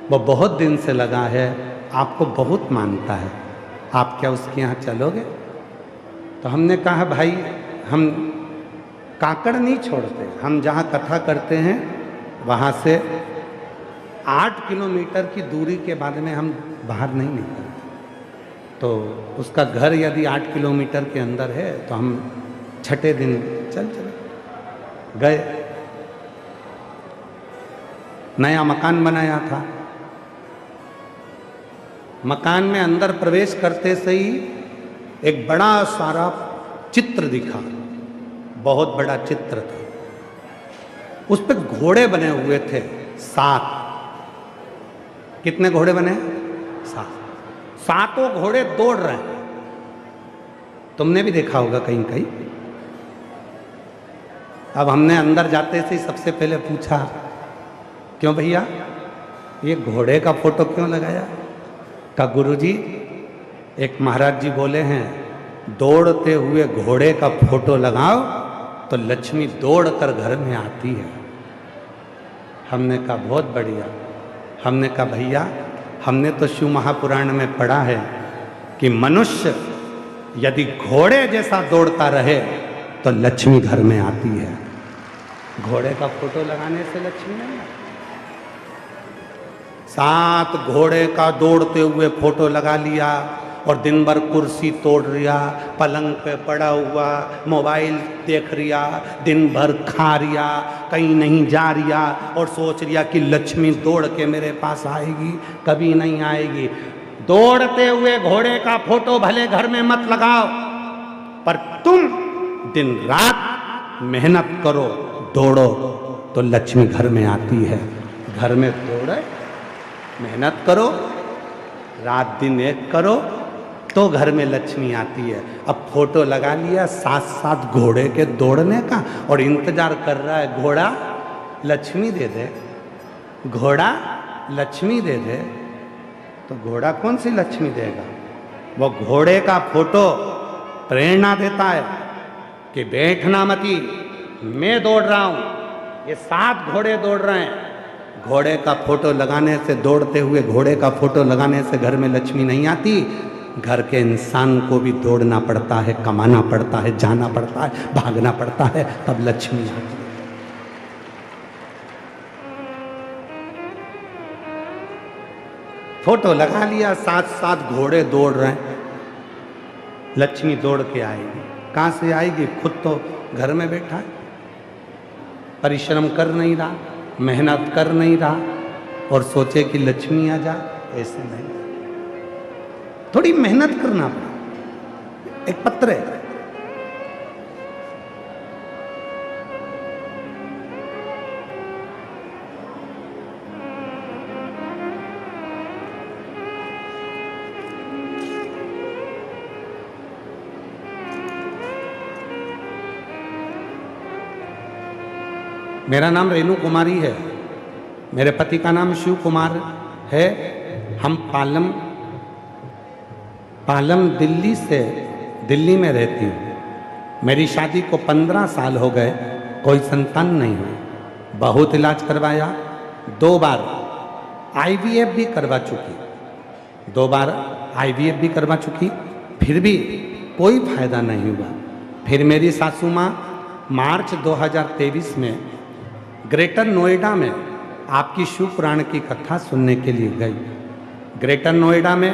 वो बहुत दिन से लगा है, आपको बहुत मानता है, आप क्या उसके यहाँ चलोगे? तो हमने कहा भाई हम काकड़ नहीं छोड़ते, हम जहाँ कथा करते हैं वहाँ से 8 किलोमीटर की दूरी के बाद में हम बाहर नहीं निकलते। तो उसका घर यदि 8 किलोमीटर के अंदर है तो हम छठे दिन चले गए। नया मकान बनाया था। मकान में अंदर प्रवेश करते से ही एक बड़ा सारा चित्र दिखा, बहुत बड़ा चित्र था। उस पर घोड़े बने हुए थे 7। कितने घोड़े बने? 7। 7 घोड़े दौड़ रहे हैं। तुमने भी देखा होगा कहीं कहीं। अब हमने अंदर जाते से सबसे पहले पूछा, क्यों भैया ये घोड़े का फोटो क्यों लगाया? का गुरुजी एक महाराज जी बोले हैं दौड़ते हुए घोड़े का फोटो लगाओ तो लक्ष्मी दौड़ कर घर में आती है। हमने कहा बहुत बढ़िया। हमने कहा भैया हमने तो शिव महापुराण में पढ़ा है कि मनुष्य यदि घोड़े जैसा दौड़ता रहे तो लक्ष्मी घर में आती है। घोड़े का फोटो लगाने से लक्ष्मी नहीं आती। 7 घोड़े का दौड़ते हुए फोटो लगा लिया और दिन भर कुर्सी तोड़ रिया, पलंग पे पड़ा हुआ मोबाइल देख रिया, दिन भर खा रिया, कहीं नहीं जा रिया और सोच रिया कि लक्ष्मी दौड़ के मेरे पास आएगी। कभी नहीं आएगी। दौड़ते हुए घोड़े का फोटो भले घर में मत लगाओ, पर तुम दिन रात मेहनत करो, दौड़ो तो लक्ष्मी घर में आती है। घर में दौड़े, मेहनत करो, रात दिन एक करो तो घर में लक्ष्मी आती है। अब फोटो लगा लिया 7 घोड़े के दौड़ने का और इंतजार कर रहा है घोड़ा लक्ष्मी दे दे, घोड़ा लक्ष्मी दे दे। तो घोड़ा कौन सी लक्ष्मी देगा? वो घोड़े का फोटो प्रेरणा देता है कि बैठना मती, मैं दौड़ रहा हूं, ये 7 घोड़े दौड़ रहे हैं। घोड़े का फोटो लगाने से, दौड़ते हुए घोड़े का फोटो लगाने से घर में लक्ष्मी नहीं आती। घर के इंसान को भी दौड़ना पड़ता है, कमाना पड़ता है, जाना पड़ता है, भागना पड़ता है, तब लक्ष्मी आती है। फोटो लगा लिया, 7 घोड़े दौड़ रहे हैं, लक्ष्मी दौड़ के आएगी। कहाँ से आएगी? खुद तो घर में बैठा है, परिश्रम कर नहीं रहा, मेहनत कर नहीं रहा और सोचे कि लक्ष्मी आ जाए। ऐसे नहीं, थोड़ी मेहनत करना पड़ा। एक पत्र है, मेरा नाम रेणु कुमारी है, मेरे पति का नाम शिव कुमार है। हम पालम दिल्ली में रहती हूँ। मेरी शादी को 15 साल हो गए, कोई संतान नहीं हुई। बहुत इलाज करवाया, 2 बार IVF भी करवा चुकी, 2 बार IVF भी करवा चुकी, फिर भी कोई फायदा नहीं हुआ। फिर मेरी सासू माँ मार्च 2023 में ग्रेटर नोएडा में आपकी शिव पुराण की कथा सुनने के लिए गई। ग्रेटर नोएडा में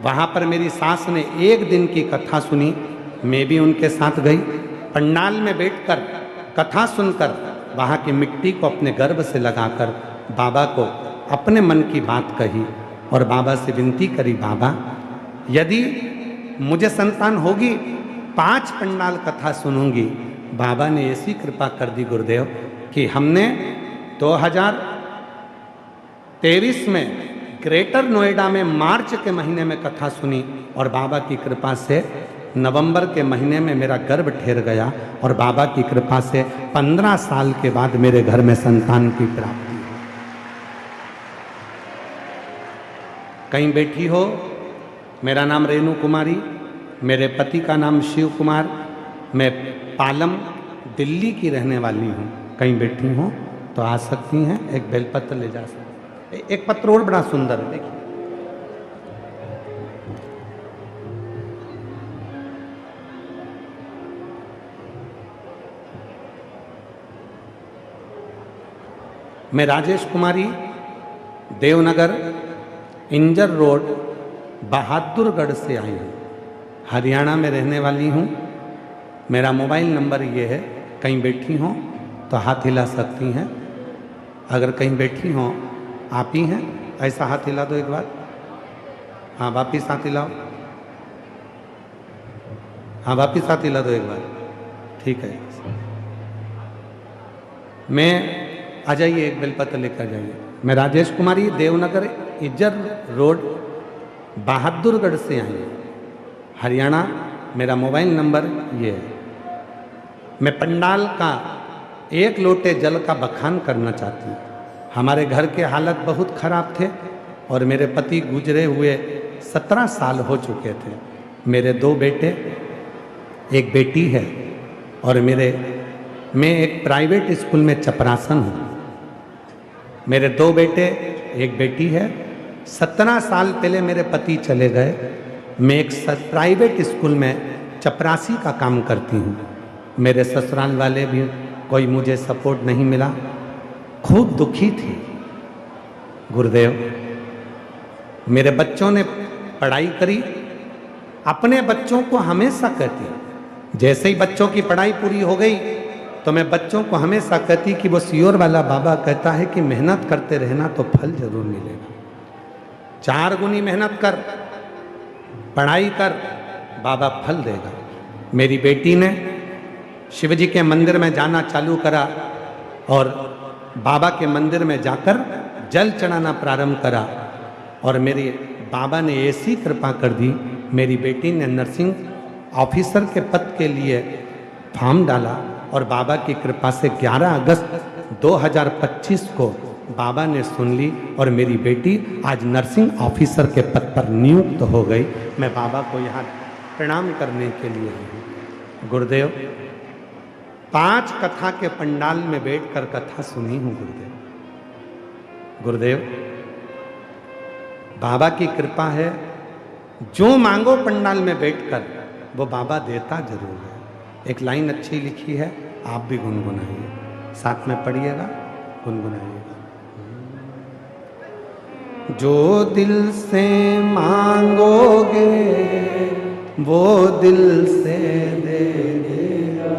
वहाँ पर मेरी सास ने 1 दिन की कथा सुनी, मैं भी उनके साथ गई। पंडाल में बैठकर कथा सुनकर वहाँ की मिट्टी को अपने गर्भ से लगाकर बाबा को अपने मन की बात कही और बाबा से विनती करी, बाबा यदि मुझे संतान होगी 5 पंडाल कथा सुनूंगी। बाबा ने ऐसी कृपा कर दी गुरुदेव कि हमने 23 में ग्रेटर नोएडा में मार्च के महीने में कथा सुनी और बाबा की कृपा से नवंबर के महीने में मेरा गर्भ ठहर गया और बाबा की कृपा से 15 साल के बाद मेरे घर में संतान की प्राप्ति हुई। कहीं बैठी हो, मेरा नाम रेणु कुमारी, मेरे पति का नाम शिव कुमार, मैं पालम दिल्ली की रहने वाली हूँ। कहीं बैठी हो तो आ सकती हैं, एक बेलपत्र ले जा सकती। एक पत्र और बड़ा सुंदर है, देखिए। मैं राजेश कुमारी, देवनगर इंजर रोड, बहादुरगढ़ से आई हूँ। हरियाणा में रहने वाली हूँ। मेरा मोबाइल नंबर ये है, कहीं बैठी हो तो हाथ हिला सकती हैं। अगर कहीं बैठी हो, आप ही हैं, ऐसा हाथ हिला दो एक बार। हाँ, वापिस हाथ हिलाओ। हाँ, वापिस हाथ हिला दो एक बार। ठीक है। मैं आ जाइए, एक बेलपत्र लेकर जाइए। मैं राजेश कुमारी, देवनगर इज्जर रोड, बहादुरगढ़ से आई हूँ, हरियाणा। मेरा मोबाइल नंबर ये है। मैं पंडाल का 1 लोटे जल का बखान करना चाहती हूँ। हमारे घर के हालत बहुत खराब थे और मेरे पति गुजरे हुए 17 साल हो चुके थे। मेरे 2 बेटे, एक बेटी है और मैं एक प्राइवेट स्कूल में चपरासन हूँ। मेरे 2 बेटे, एक बेटी है। 17 साल पहले मेरे पति चले गए। मैं एक प्राइवेट स्कूल में चपरासी का काम करती हूँ। मेरे ससुराल वाले भी कोई मुझे सपोर्ट नहीं मिला, खूब दुखी थी। गुरुदेव, मेरे बच्चों ने पढ़ाई करी। अपने बच्चों को हमेशा कहती, जैसे ही बच्चों की पढ़ाई पूरी हो गई तो मैं बच्चों को हमेशा कहती कि वो सियोर वाला बाबा कहता है कि मेहनत करते रहना तो फल जरूर मिलेगा। 4 गुनी मेहनत कर, पढ़ाई कर, बाबा फल देगा। मेरी बेटी ने शिवजी के मंदिर में जाना चालू करा और बाबा के मंदिर में जाकर जल चढ़ाना प्रारंभ करा और मेरे बाबा ने ऐसी कृपा कर दी। मेरी बेटी ने नर्सिंग ऑफिसर के पद के लिए फॉर्म डाला और बाबा की कृपा से 11 अगस्त 2025 को बाबा ने सुन ली और मेरी बेटी आज नर्सिंग ऑफिसर के पद पर नियुक्त हो गई। मैं बाबा को यहाँ प्रणाम करने के लिए हूँ। गुरुदेव, 5 कथा के पंडाल में बैठकर कथा सुनी हूँ। गुरुदेव, बाबा की कृपा है, जो मांगो पंडाल में बैठकर वो बाबा देता जरूर है। एक लाइन अच्छी लिखी है, आप भी गुनगुनाइए, साथ में पढ़िएगा, गुनगुनाइएगा। जो दिल से मांगोगे वो दिल से दे देगा,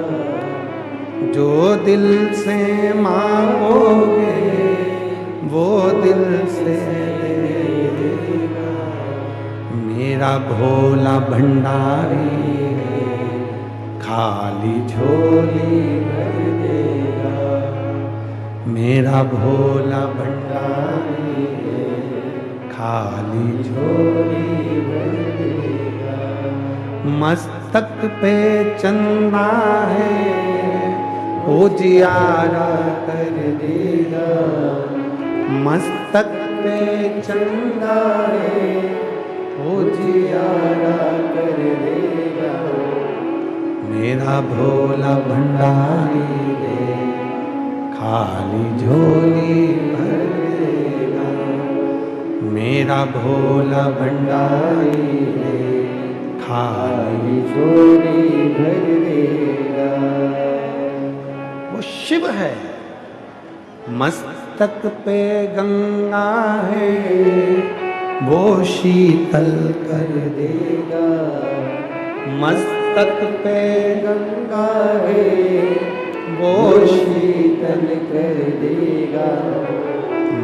जो दिल से मांगोगे वो दिल से दे देगा। मेरा भोला भंडारी खाली झोली भर देगा। मेरा भोला भंडारी खाली झोली भर देगा। मस्तक पे चंदा है उजियारा कर देगा। मस्तक पे चंदा है उजियारा कर देगा। मेरा भोला भंडारी है खाली झोली भर देगा। मेरा भोला भंडारी है खाली झोली भर देगा। वो शिव है, मस्तक पे गंगा है वो शीतल कर देगा। मस्तक पे गंगा है वो शीतल कर देगा।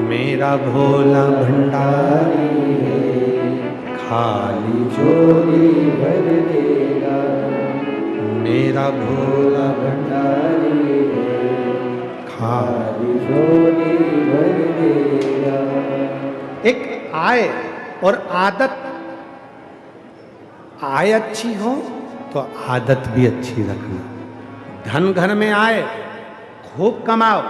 मेरा भोला भंडारी है खाली झोली भर देगा। मेरा भोला भंडारी है खाली झोली भर देगा। एक आय और आदत, आय अच्छी हो तो आदत भी अच्छी रखना। धन घर में आए, खूब कमाओ,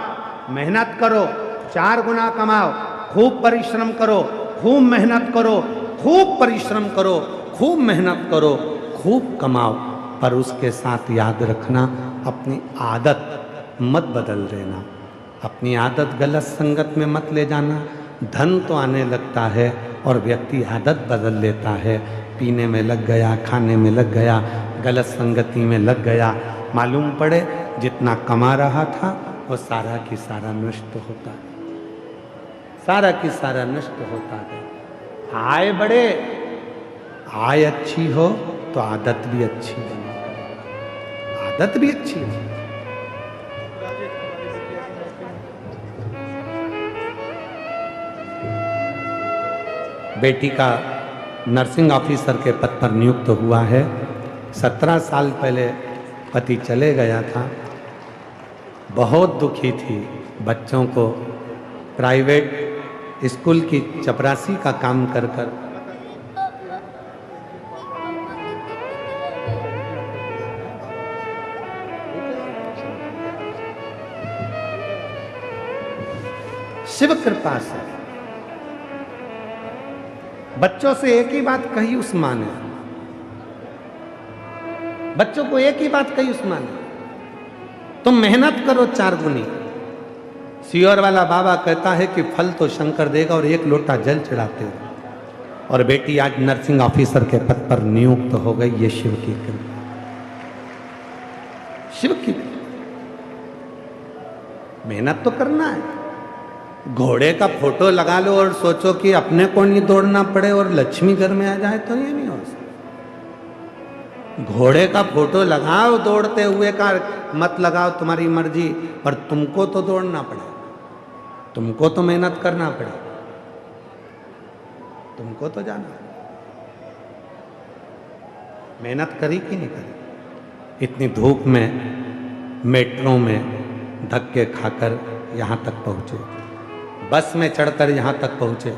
मेहनत करो, 4 गुना कमाओ, खूब परिश्रम करो, खूब मेहनत करो, खूब परिश्रम करो, खूब मेहनत करो, खूब कमाओ, पर उसके साथ याद रखना अपनी आदत मत बदल देना। अपनी आदत गलत संगत में मत ले जाना। धन तो आने लगता है और व्यक्ति आदत बदल लेता है, पीने में लग गया, खाने में लग गया, गलत संगति में लग गया, मालूम पड़े जितना कमा रहा था वो सारा की सारा नष्ट होता है, सारा की सारा नष्ट होता है। आय बढ़े, आय अच्छी हो तो आदत भी अच्छी बने, आदत भी अच्छी हो। बेटी का नर्सिंग ऑफिसर के पद पर नियुक्त हुआ है। 17 साल पहले पति चले गया था, बहुत दुखी थी। बच्चों को प्राइवेट स्कूल की चपरासी का काम कर कर शिव कृपा से बच्चों से एक ही बात कही उस माँ ने, बच्चों को एक ही बात कही उस माँ ने, तुम मेहनत करो 4 गुनी। सियोर वाला बाबा कहता है कि फल तो शंकर देगा और 1 लोटा जल चढ़ाते हो। और बेटी आज नर्सिंग ऑफिसर के पद पर नियुक्त हो गई। ये शिव की कृपा, शिव की मेहनत तो करना है। घोड़े का फोटो लगा लो और सोचो कि अपने को नहीं दौड़ना पड़े और लक्ष्मी घर में आ जाए, तो ये नहीं हो सकता। घोड़े का फोटो लगाओ दौड़ते हुए का मत लगाओ, तुम्हारी मर्जी, पर तुमको तो दौड़ना पड़े, तुमको तो मेहनत करना पड़े, तुमको तो जाना। मेहनत करी कि नहीं करी? इतनी धूप में मेट्रो में धक्के खाकर यहाँ तक पहुँचे, बस में चढ़कर यहाँ तक पहुँचे,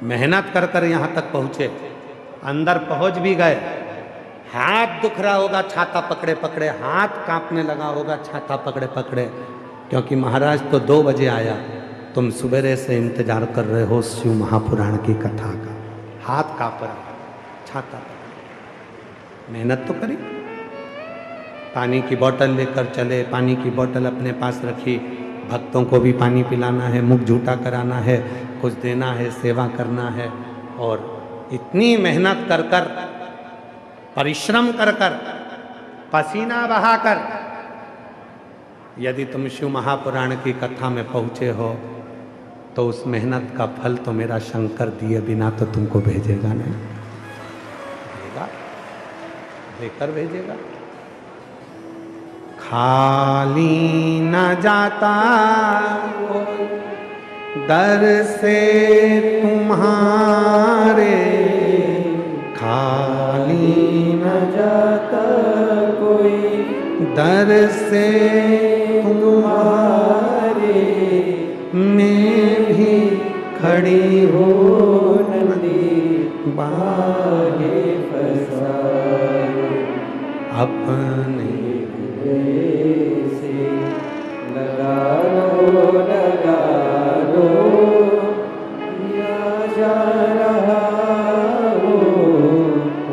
मेहनत कर कर यहाँ तक पहुँचे, अंदर पहुँच भी गए। हाथ दुख रहा होगा छाता पकड़े पकड़े, हाथ कांपने लगा होगा छाता पकड़े पकड़े, क्योंकि महाराज तो 2 बजे आया, तुम सुबह से इंतजार कर रहे हो शिव महापुराण की कथा का। हाथ कांप रहा, छाता पकड़े, मेहनत तो करी। पानी की बोतल लेकर चले, पानी की बोतल अपने पास रखी, भक्तों को भी पानी पिलाना है, मुख झूठा कराना है, कुछ देना है, सेवा करना है। और इतनी मेहनत कर कर, परिश्रम कर कर, पसीना बहाकर यदि तुम शिव महापुराण की कथा में पहुँचे हो तो उस मेहनत का फल तो मेरा शंकर दिए बिना तो तुमको भेजेगा नहीं, भेजेगा, देकर भेजेगा। खाली न जाता दर से तुम्हारे, खाली न जाता कोई दर से तुम्हारे, मैं भी खड़ी हो नंदी बागे फसाए, अपने से लगा लो या जा रहा हो,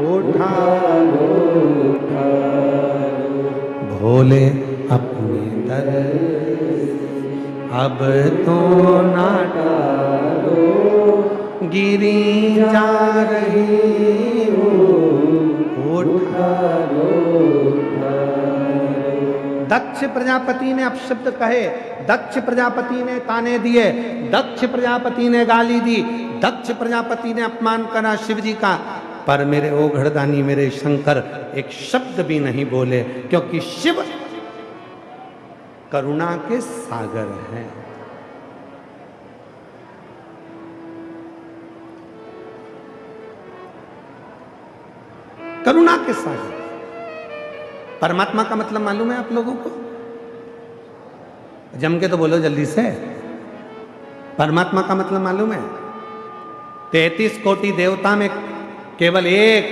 उठा उठा लो भोले अपने दर, अब तो ना टालो, गिरी जा रही हो, उठा। दक्ष प्रजापति ने अपशब्द कहे, दक्ष प्रजापति ने ताने दिए, दक्ष प्रजापति ने गाली दी, दक्ष प्रजापति ने अपमान करा शिव जी का, पर मेरे ओघड़दानी मेरे शंकर एक शब्द भी नहीं बोले, क्योंकि शिव करुणा के सागर हैं। करुणा के सागर। परमात्मा का मतलब मालूम है आप लोगों को? जम के तो बोलो जल्दी से। परमात्मा का मतलब मालूम है? 33 कोटि देवता में केवल एक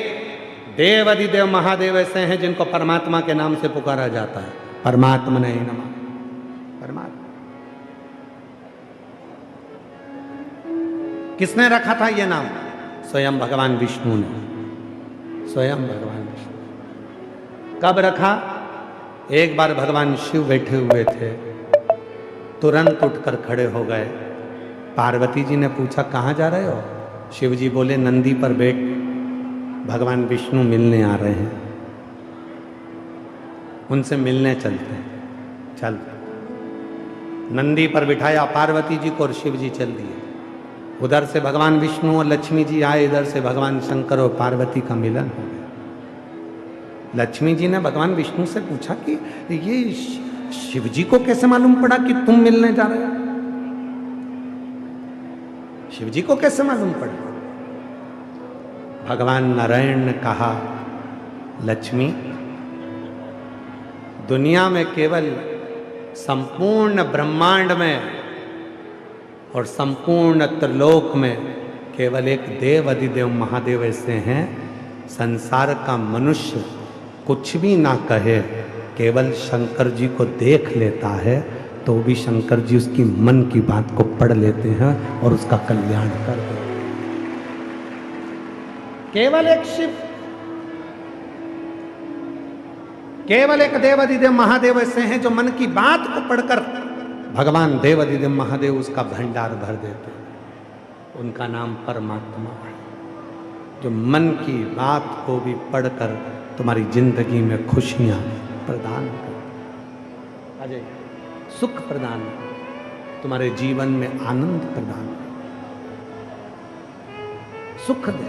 देव अधिदेव महादेव ऐसे हैं जिनको परमात्मा के नाम से पुकारा जाता है। परमात्मा नहीं नमः। परमात्मा किसने रखा था ये नाम? स्वयं भगवान विष्णु ने। स्वयं भगवान विष्णु। कब रखा? एक बार भगवान शिव बैठे हुए थे, तुरंत उठकर खड़े हो गए। पार्वती जी ने पूछा कहाँ जा रहे हो? शिव जी बोले नंदी पर बैठ भगवान विष्णु मिलने आ रहे हैं, उनसे मिलने चलते हैं। चल नंदी पर बिठाया पार्वती जी को और शिव जी चल दिए। उधर से भगवान विष्णु और लक्ष्मी जी आए, इधर से भगवान शंकर और पार्वती का मिलन हो गया। लक्ष्मी जी ने भगवान विष्णु से पूछा कि ये शिव जी को कैसे मालूम पड़ा कि तुम मिलने जा रहे हो? शिव जी को कैसे मालूम पड़ा? भगवान नारायण ने कहा लक्ष्मी, दुनिया में केवल संपूर्ण ब्रह्मांड में और संपूर्ण त्रिलोक में केवल एक देव अधिदेव महादेव ऐसे हैं, संसार का मनुष्य कुछ भी ना कहे, केवल शंकर जी को देख लेता है तो भी शंकर जी उसकी मन की बात को पढ़ लेते हैं और उसका कल्याण कर देते हैं। केवल एक शिव, केवल एक देव अधिदेव महादेव ऐसे हैं जो मन की बात को पढ़कर भगवान देव अधिदेव महादेव उसका भंडार भर देते हैं। उनका नाम परमात्मा है, जो मन की बात को भी पढ़कर तुम्हारी जिंदगी में खुशियां प्रदान कर, अजय सुख प्रदान कर, तुम्हारे जीवन में आनंद प्रदान कर, सुख दे।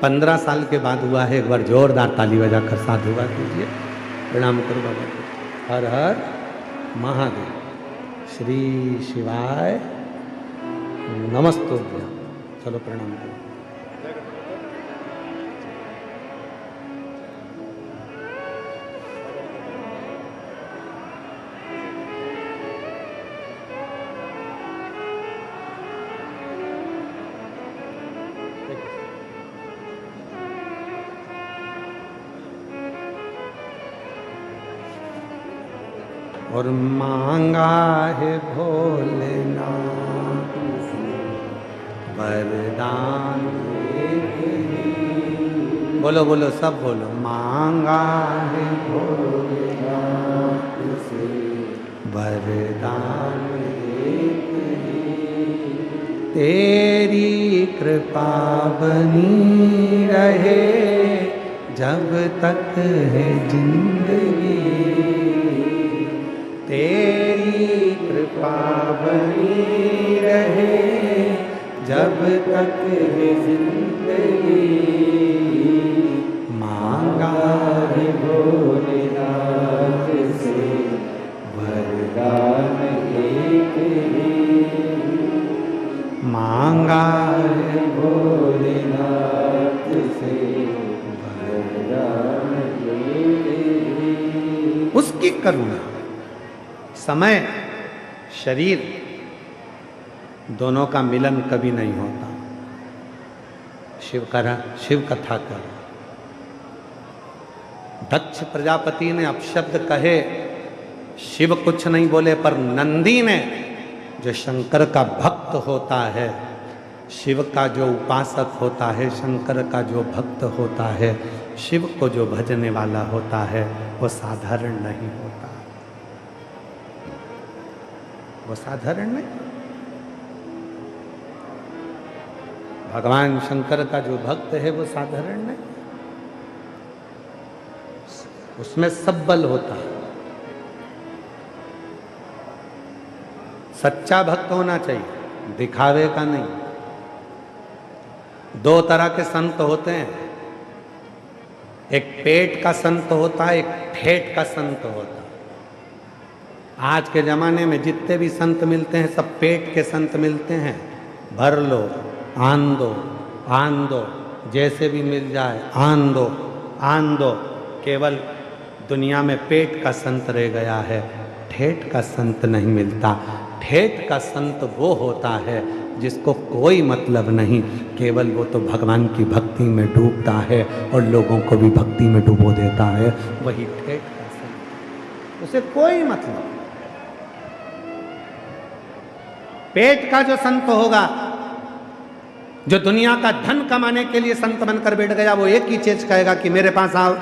15 साल के बाद हुआ है। एक बार जोरदार ताली बजाकर साधुवाद कीजिए, प्रणाम करो बाबा को। हर हर महादेव, श्री शिवाय नमस्तुभ्यं। चलो प्रणाम करो। और मांगा है भोलेनाथ वरदान, बोलो बोलो सब बोलो। मांगा है भोलेनाथ से वरदान, तेरी कृपा बनी रहे जब तक है जिंदगी, तेरी कृपा बनी रहे जब तक है जिंदगी। मांगा है भोलेनाथ से वरदान एक ही, मांगा है भोलेनाथ से वरदान एक ही। उसकी करुणा, समय शरीर दोनों का मिलन कभी नहीं होता। शिव कथा कर, दक्ष प्रजापति ने अपशब्द कहे, शिव कुछ नहीं बोले, पर नंदी ने, जो शंकर का भक्त होता है, शिव का जो उपासक होता है, शंकर का जो भक्त होता है, शिव को जो भजने वाला होता है, वो साधारण नहीं होता। वो साधारण नहीं। भगवान शंकर का जो भक्त है वो साधारण नहीं, उसमें सब बल होता है। सच्चा भक्त होना चाहिए, दिखावे का नहीं। दो तरह के संत होते हैं, एक पेट का संत होता है, एक ठेठ का संत होता है। आज के जमाने में जितने भी संत मिलते हैं सब पेट के संत मिलते हैं। भर लो, आन दो, आन दो, जैसे भी मिल जाए आन दो, आन दो। केवल दुनिया में पेट का संत रह गया है, ठेठ का संत नहीं मिलता। ठेठ का संत वो होता है जिसको कोई मतलब नहीं, केवल वो तो भगवान की भक्ति में डूबता है और लोगों को भी भक्ति में डुबो देता है, वही ठेठ का संत। उसे कोई मतलब नहीं। पेट का जो संत होगा, जो दुनिया का धन कमाने के लिए संत बनकर बैठ गया, वो एक ही चीज कहेगा कि मेरे पास आओ,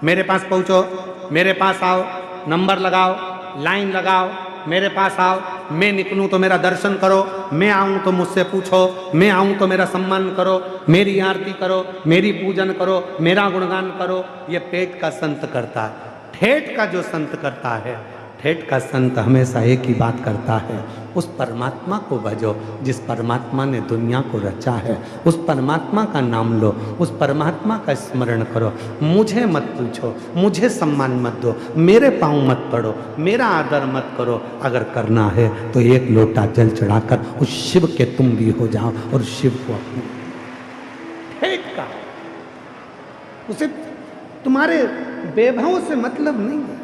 मेरे पास पहुंचो, मेरे पास आओ, नंबर लगाओ, लाइन लगाओ, मेरे पास आओ, मैं निकलूं तो मेरा दर्शन करो, मैं आऊं तो मुझसे पूछो, मैं आऊं तो मेरा सम्मान करो, मेरी आरती करो, मेरी पूजन करो, मेरा गुणगान करो। ये पेट का संत करता है। ठेठ का जो संत करता है, ठेठ का संत हमेशा एक ही बात करता है, उस परमात्मा को भजो जिस परमात्मा ने दुनिया को रचा है। उस परमात्मा का नाम लो, उस परमात्मा का स्मरण करो। मुझे मत पूछो, मुझे सम्मान मत दो, मेरे पाँव मत पड़ो, मेरा आदर मत करो। अगर करना है तो एक लोटा जल चढ़ाकर उस शिव के तुम भी हो जाओ और शिव को अपने। ठेठ का उसे तुम्हारे वैभव से मतलब नहीं है।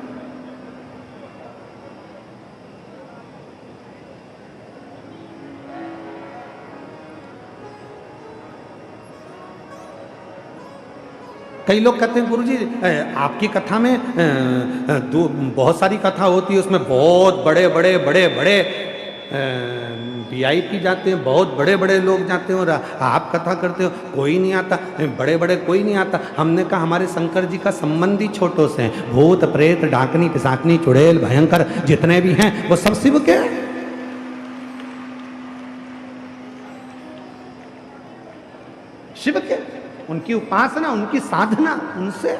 कई लोग कहते हैं गुरुजी आपकी कथा में बहुत सारी कथा होती है, उसमें बहुत बड़े बड़े बड़े बड़े VIP जाते हैं, बहुत बड़े बड़े लोग जाते हैं और आप कथा करते हो, कोई नहीं आता, बड़े बड़े कोई नहीं आता। हमने कहा हमारे शंकर जी का संबंधी छोटों से हैं, भूत प्रेत डाकनी पिशाचनी चुड़ैल भयंकर जितने भी हैं वो सब शिव के हैं। शिव के, उनकी उपासना, उनकी साधना उनसे।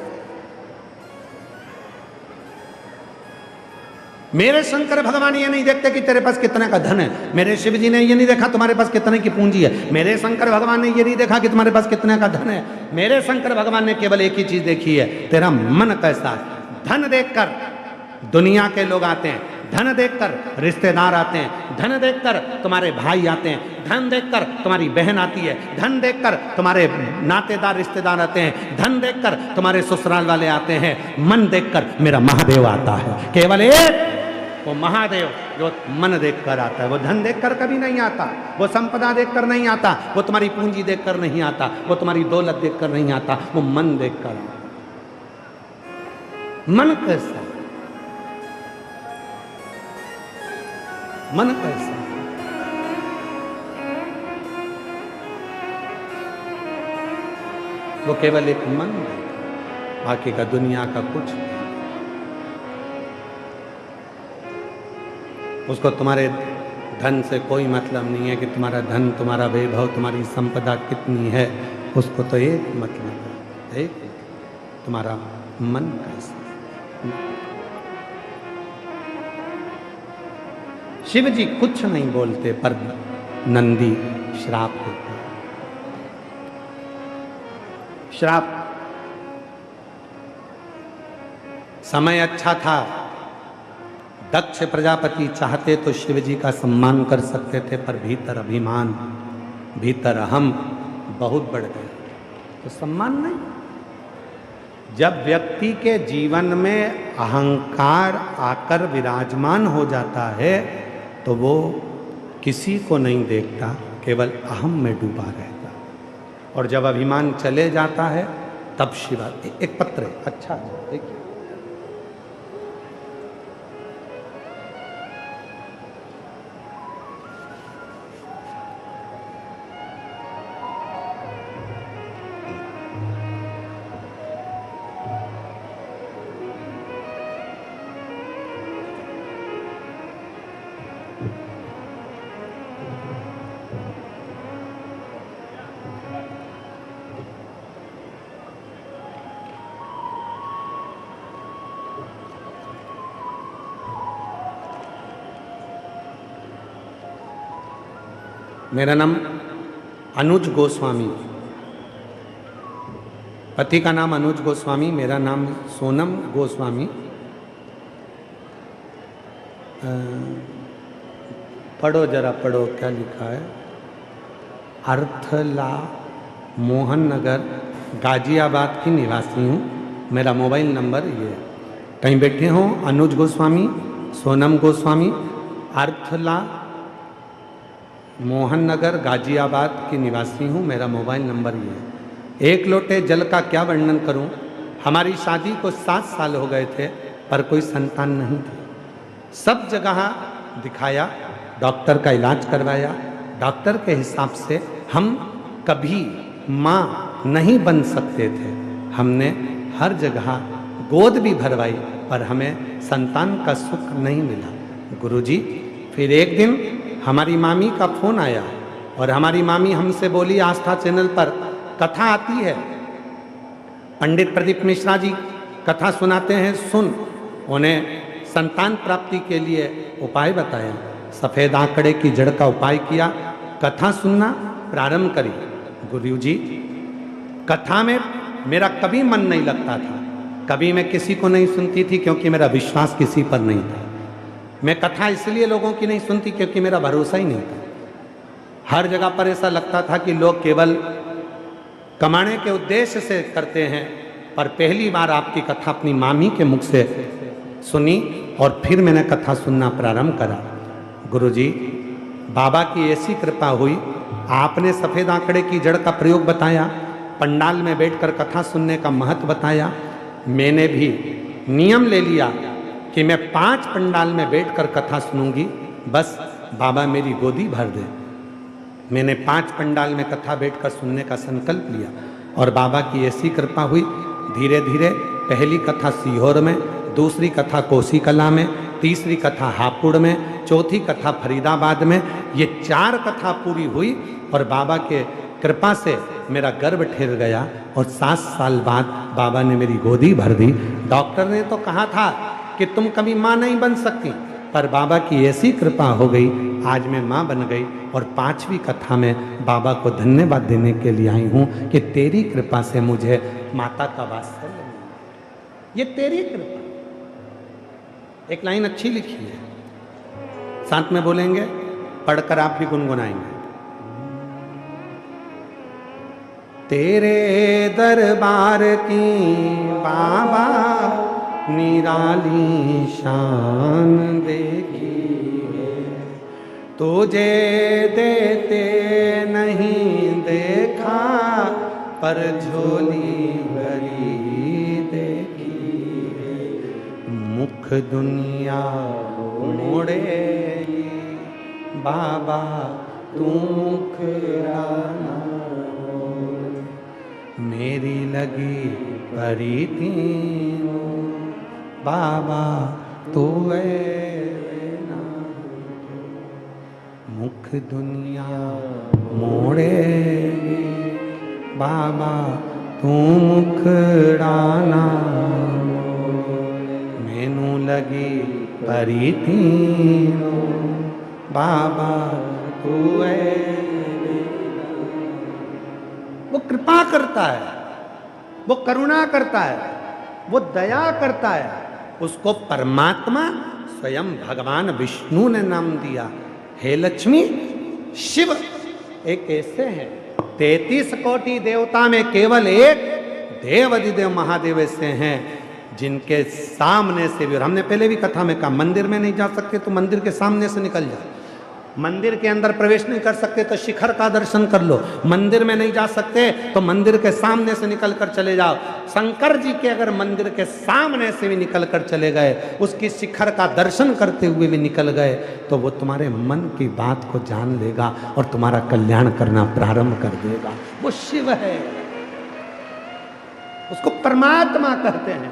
मेरे शंकर भगवान ये नहीं देखते कि तेरे पास कितने का धन है, मेरे शिव जी ने ये नहीं देखा तुम्हारे पास कितने की पूंजी है, मेरे शंकर भगवान ने ये नहीं देखा कि तुम्हारे पास कितने का धन है। मेरे शंकर भगवान ने केवल एक ही चीज देखी है, तेरा मन कैसा है। धन देखकर दुनिया के लोग आते हैं, धन देखकर रिश्तेदार आते हैं, धन देखकर तुम्हारे भाई आते हैं, धन देखकर तुम्हारी बहन आती है, धन देखकर तुम्हारे नातेदार रिश्तेदार आते हैं, धन देखकर तुम्हारे ससुराल वाले आते हैं, मन देखकर मेरा महादेव आता है। केवल एक वो महादेव जो मन देखकर आता है, वो धन देखकर कभी नहीं आता, वो संपदा देखकर नहीं आता, वो तुम्हारी पूंजी देखकर नहीं आता, वो तुम्हारी दौलत देखकर नहीं आता, वो मन देखकर आता। मन कैसा, मन कैसा, वो केवल एक मन है, बाकी का दुनिया का कुछ नहीं। उसको तुम्हारे धन से कोई मतलब नहीं है कि तुम्हारा धन, तुम्हारा वैभव, तुम्हारी संपदा कितनी है, उसको तो एक मतलब है, एक तुम्हारा मन कैसा। शिव जी कुछ नहीं बोलते पर नंदी श्राप देते। श्राप, समय अच्छा था, दक्ष प्रजापति चाहते तो शिव जी का सम्मान कर सकते थे, पर भीतर अभिमान, भीतर अहम बहुत बढ़ गए तो सम्मान नहीं। जब व्यक्ति के जीवन में अहंकार आकर विराजमान हो जाता है तो वो किसी को नहीं देखता, केवल अहम में डूबा रहता। और जब अभिमान चले जाता है तब शिवा। एक पत्र है, अच्छा देखिए, मेरा नाम अनुज गोस्वामी, पति का नाम अनुज गोस्वामी, मेरा नाम सोनम गोस्वामी। पढ़ो जरा, पढ़ो क्या लिखा है। मोहन नगर गाजियाबाद की निवासी हूँ। मेरा मोबाइल नंबर ये है। कहीं बैठे हों अनुज गोस्वामी, सोनम गोस्वामी, अर्थला, मोहन नगर गाजियाबाद की निवासी हूँ। मेरा मोबाइल नंबर ये है। एक लोटे जल का क्या वर्णन करूँ। हमारी शादी को 7 साल हो गए थे पर कोई संतान नहीं थी। सब जगह दिखाया, डॉक्टर का इलाज करवाया। डॉक्टर के हिसाब से हम कभी माँ नहीं बन सकते थे। हमने हर जगह गोद भी भरवाई पर हमें संतान का सुख नहीं मिला। गुरुजी, फिर एक दिन हमारी मामी का फोन आया और हमारी मामी हमसे बोली, आस्था चैनल पर कथा आती है, पंडित प्रदीप मिश्रा जी कथा सुनाते हैं, सुन। उन्हें संतान प्राप्ति के लिए उपाय बताया। सफ़ेद आंकड़े की जड़ का उपाय किया, कथा सुनना प्रारंभ करी। गुरुजी, कथा में मेरा कभी मन नहीं लगता था। कभी मैं किसी को नहीं सुनती थी क्योंकि मेरा विश्वास किसी पर नहीं था। मैं कथा इसलिए लोगों की नहीं सुनती क्योंकि मेरा भरोसा ही नहीं था। हर जगह पर ऐसा लगता था कि लोग केवल कमाने के उद्देश्य से करते हैं। पर पहली बार आपकी कथा अपनी मामी के मुख से सुनी और फिर मैंने कथा सुनना प्रारंभ करा। गुरुजी, बाबा की ऐसी कृपा हुई, आपने सफ़ेद आंकड़े की जड़ का प्रयोग बताया, पंडाल में बैठकर कथा सुनने का महत्व बताया। मैंने भी नियम ले लिया कि मैं 5 पंडाल में बैठकर कथा सुनूंगी, बस बाबा मेरी गोदी भर दे। मैंने 5 पंडाल में कथा बैठकर सुनने का संकल्प लिया और बाबा की ऐसी कृपा हुई। धीरे धीरे पहली कथा सीहोर में, दूसरी कथा कोसी कला में, तीसरी कथा हापुड़ में, चौथी कथा फरीदाबाद में। ये 4 कथा पूरी हुई और बाबा के कृपा से मेरा गर्भ ठहर गया और 7 साल बाद बाबा ने मेरी गोदी भर दी। डॉक्टर ने तो कहा था कि तुम कभी माँ नहीं बन सकती, पर बाबा की ऐसी कृपा हो गई, आज मैं माँ बन गई। और 5वीं कथा में बाबा को धन्यवाद देने के लिए आई हूँ कि तेरी कृपा से मुझे माता का वात्सल्य मिला। ये तेरी कृपा। एक लाइन अच्छी लिखी है, साथ में बोलेंगे, पढ़कर आप भी गुनगुनाएंगे। तेरे दरबार की बाबा निराली शान देखी है, तुझे देते नहीं देखा पर झोली भरी देखी है। मुख दुनिया मोड़ेगी बाबा तू मुखराना, मेरी लगी परी तीनों बाबा तू ना। मुख दुनिया मोड़ेगी बाबा तू मुखड़ाना, मैनू लगी परी तीनों बाबा तू वो कृपा करता है, वो करुणा करता है, वो दया करता है। उसको परमात्मा स्वयं भगवान विष्णु ने नाम दिया। हे लक्ष्मी, शिव एक ऐसे हैं, 33 कोटि देवता में केवल एक देवाधिदेव महादेव ऐसे हैं जिनके सामने से भी, और हमने पहले भी कथा में कहा, मंदिर में नहीं जा सकते तो मंदिर के सामने से निकल जाओ। मंदिर के अंदर प्रवेश नहीं कर सकते तो शिखर का दर्शन कर लो। मंदिर में नहीं जा सकते तो मंदिर के सामने से निकल कर चले जाओ। शंकर जी के अगर मंदिर के सामने से भी निकल कर चले गए, उसकी शिखर का दर्शन करते हुए भी निकल गए, तो वो तुम्हारे मन की बात को जान लेगा और तुम्हारा कल्याण करना प्रारंभ कर देगा। वो शिव है, उसको परमात्मा कहते हैं।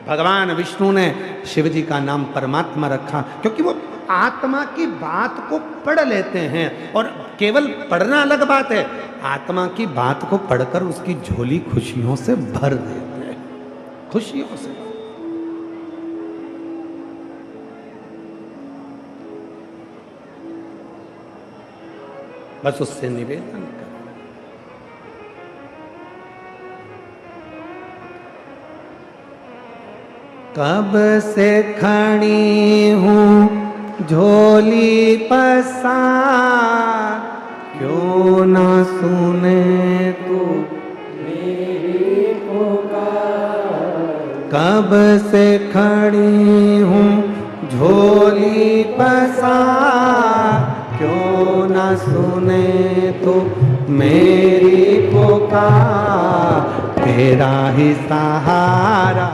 भगवान विष्णु ने शिव जी का नाम परमात्मा रखा क्योंकि वो आत्मा की बात को पढ़ लेते हैं। और केवल पढ़ना अलग बात है, आत्मा की बात को पढ़कर उसकी झोली खुशियों से भर देते हैं, खुशियों से। बस उससे निवेदन कर, कब से खड़ी हूँ झोली पसार, क्यों ना सुने तू कब से खड़ी हूँ झोली पसार, क्यों न सुने तू मेरी पुकार। तेरा ही सहारा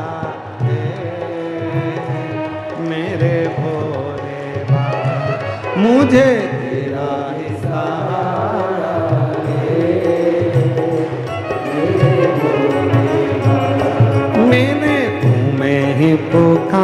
मेरे भोले बाबा, मुझे तेरा ही सहारा मैंने तुम्हें ही पुकार।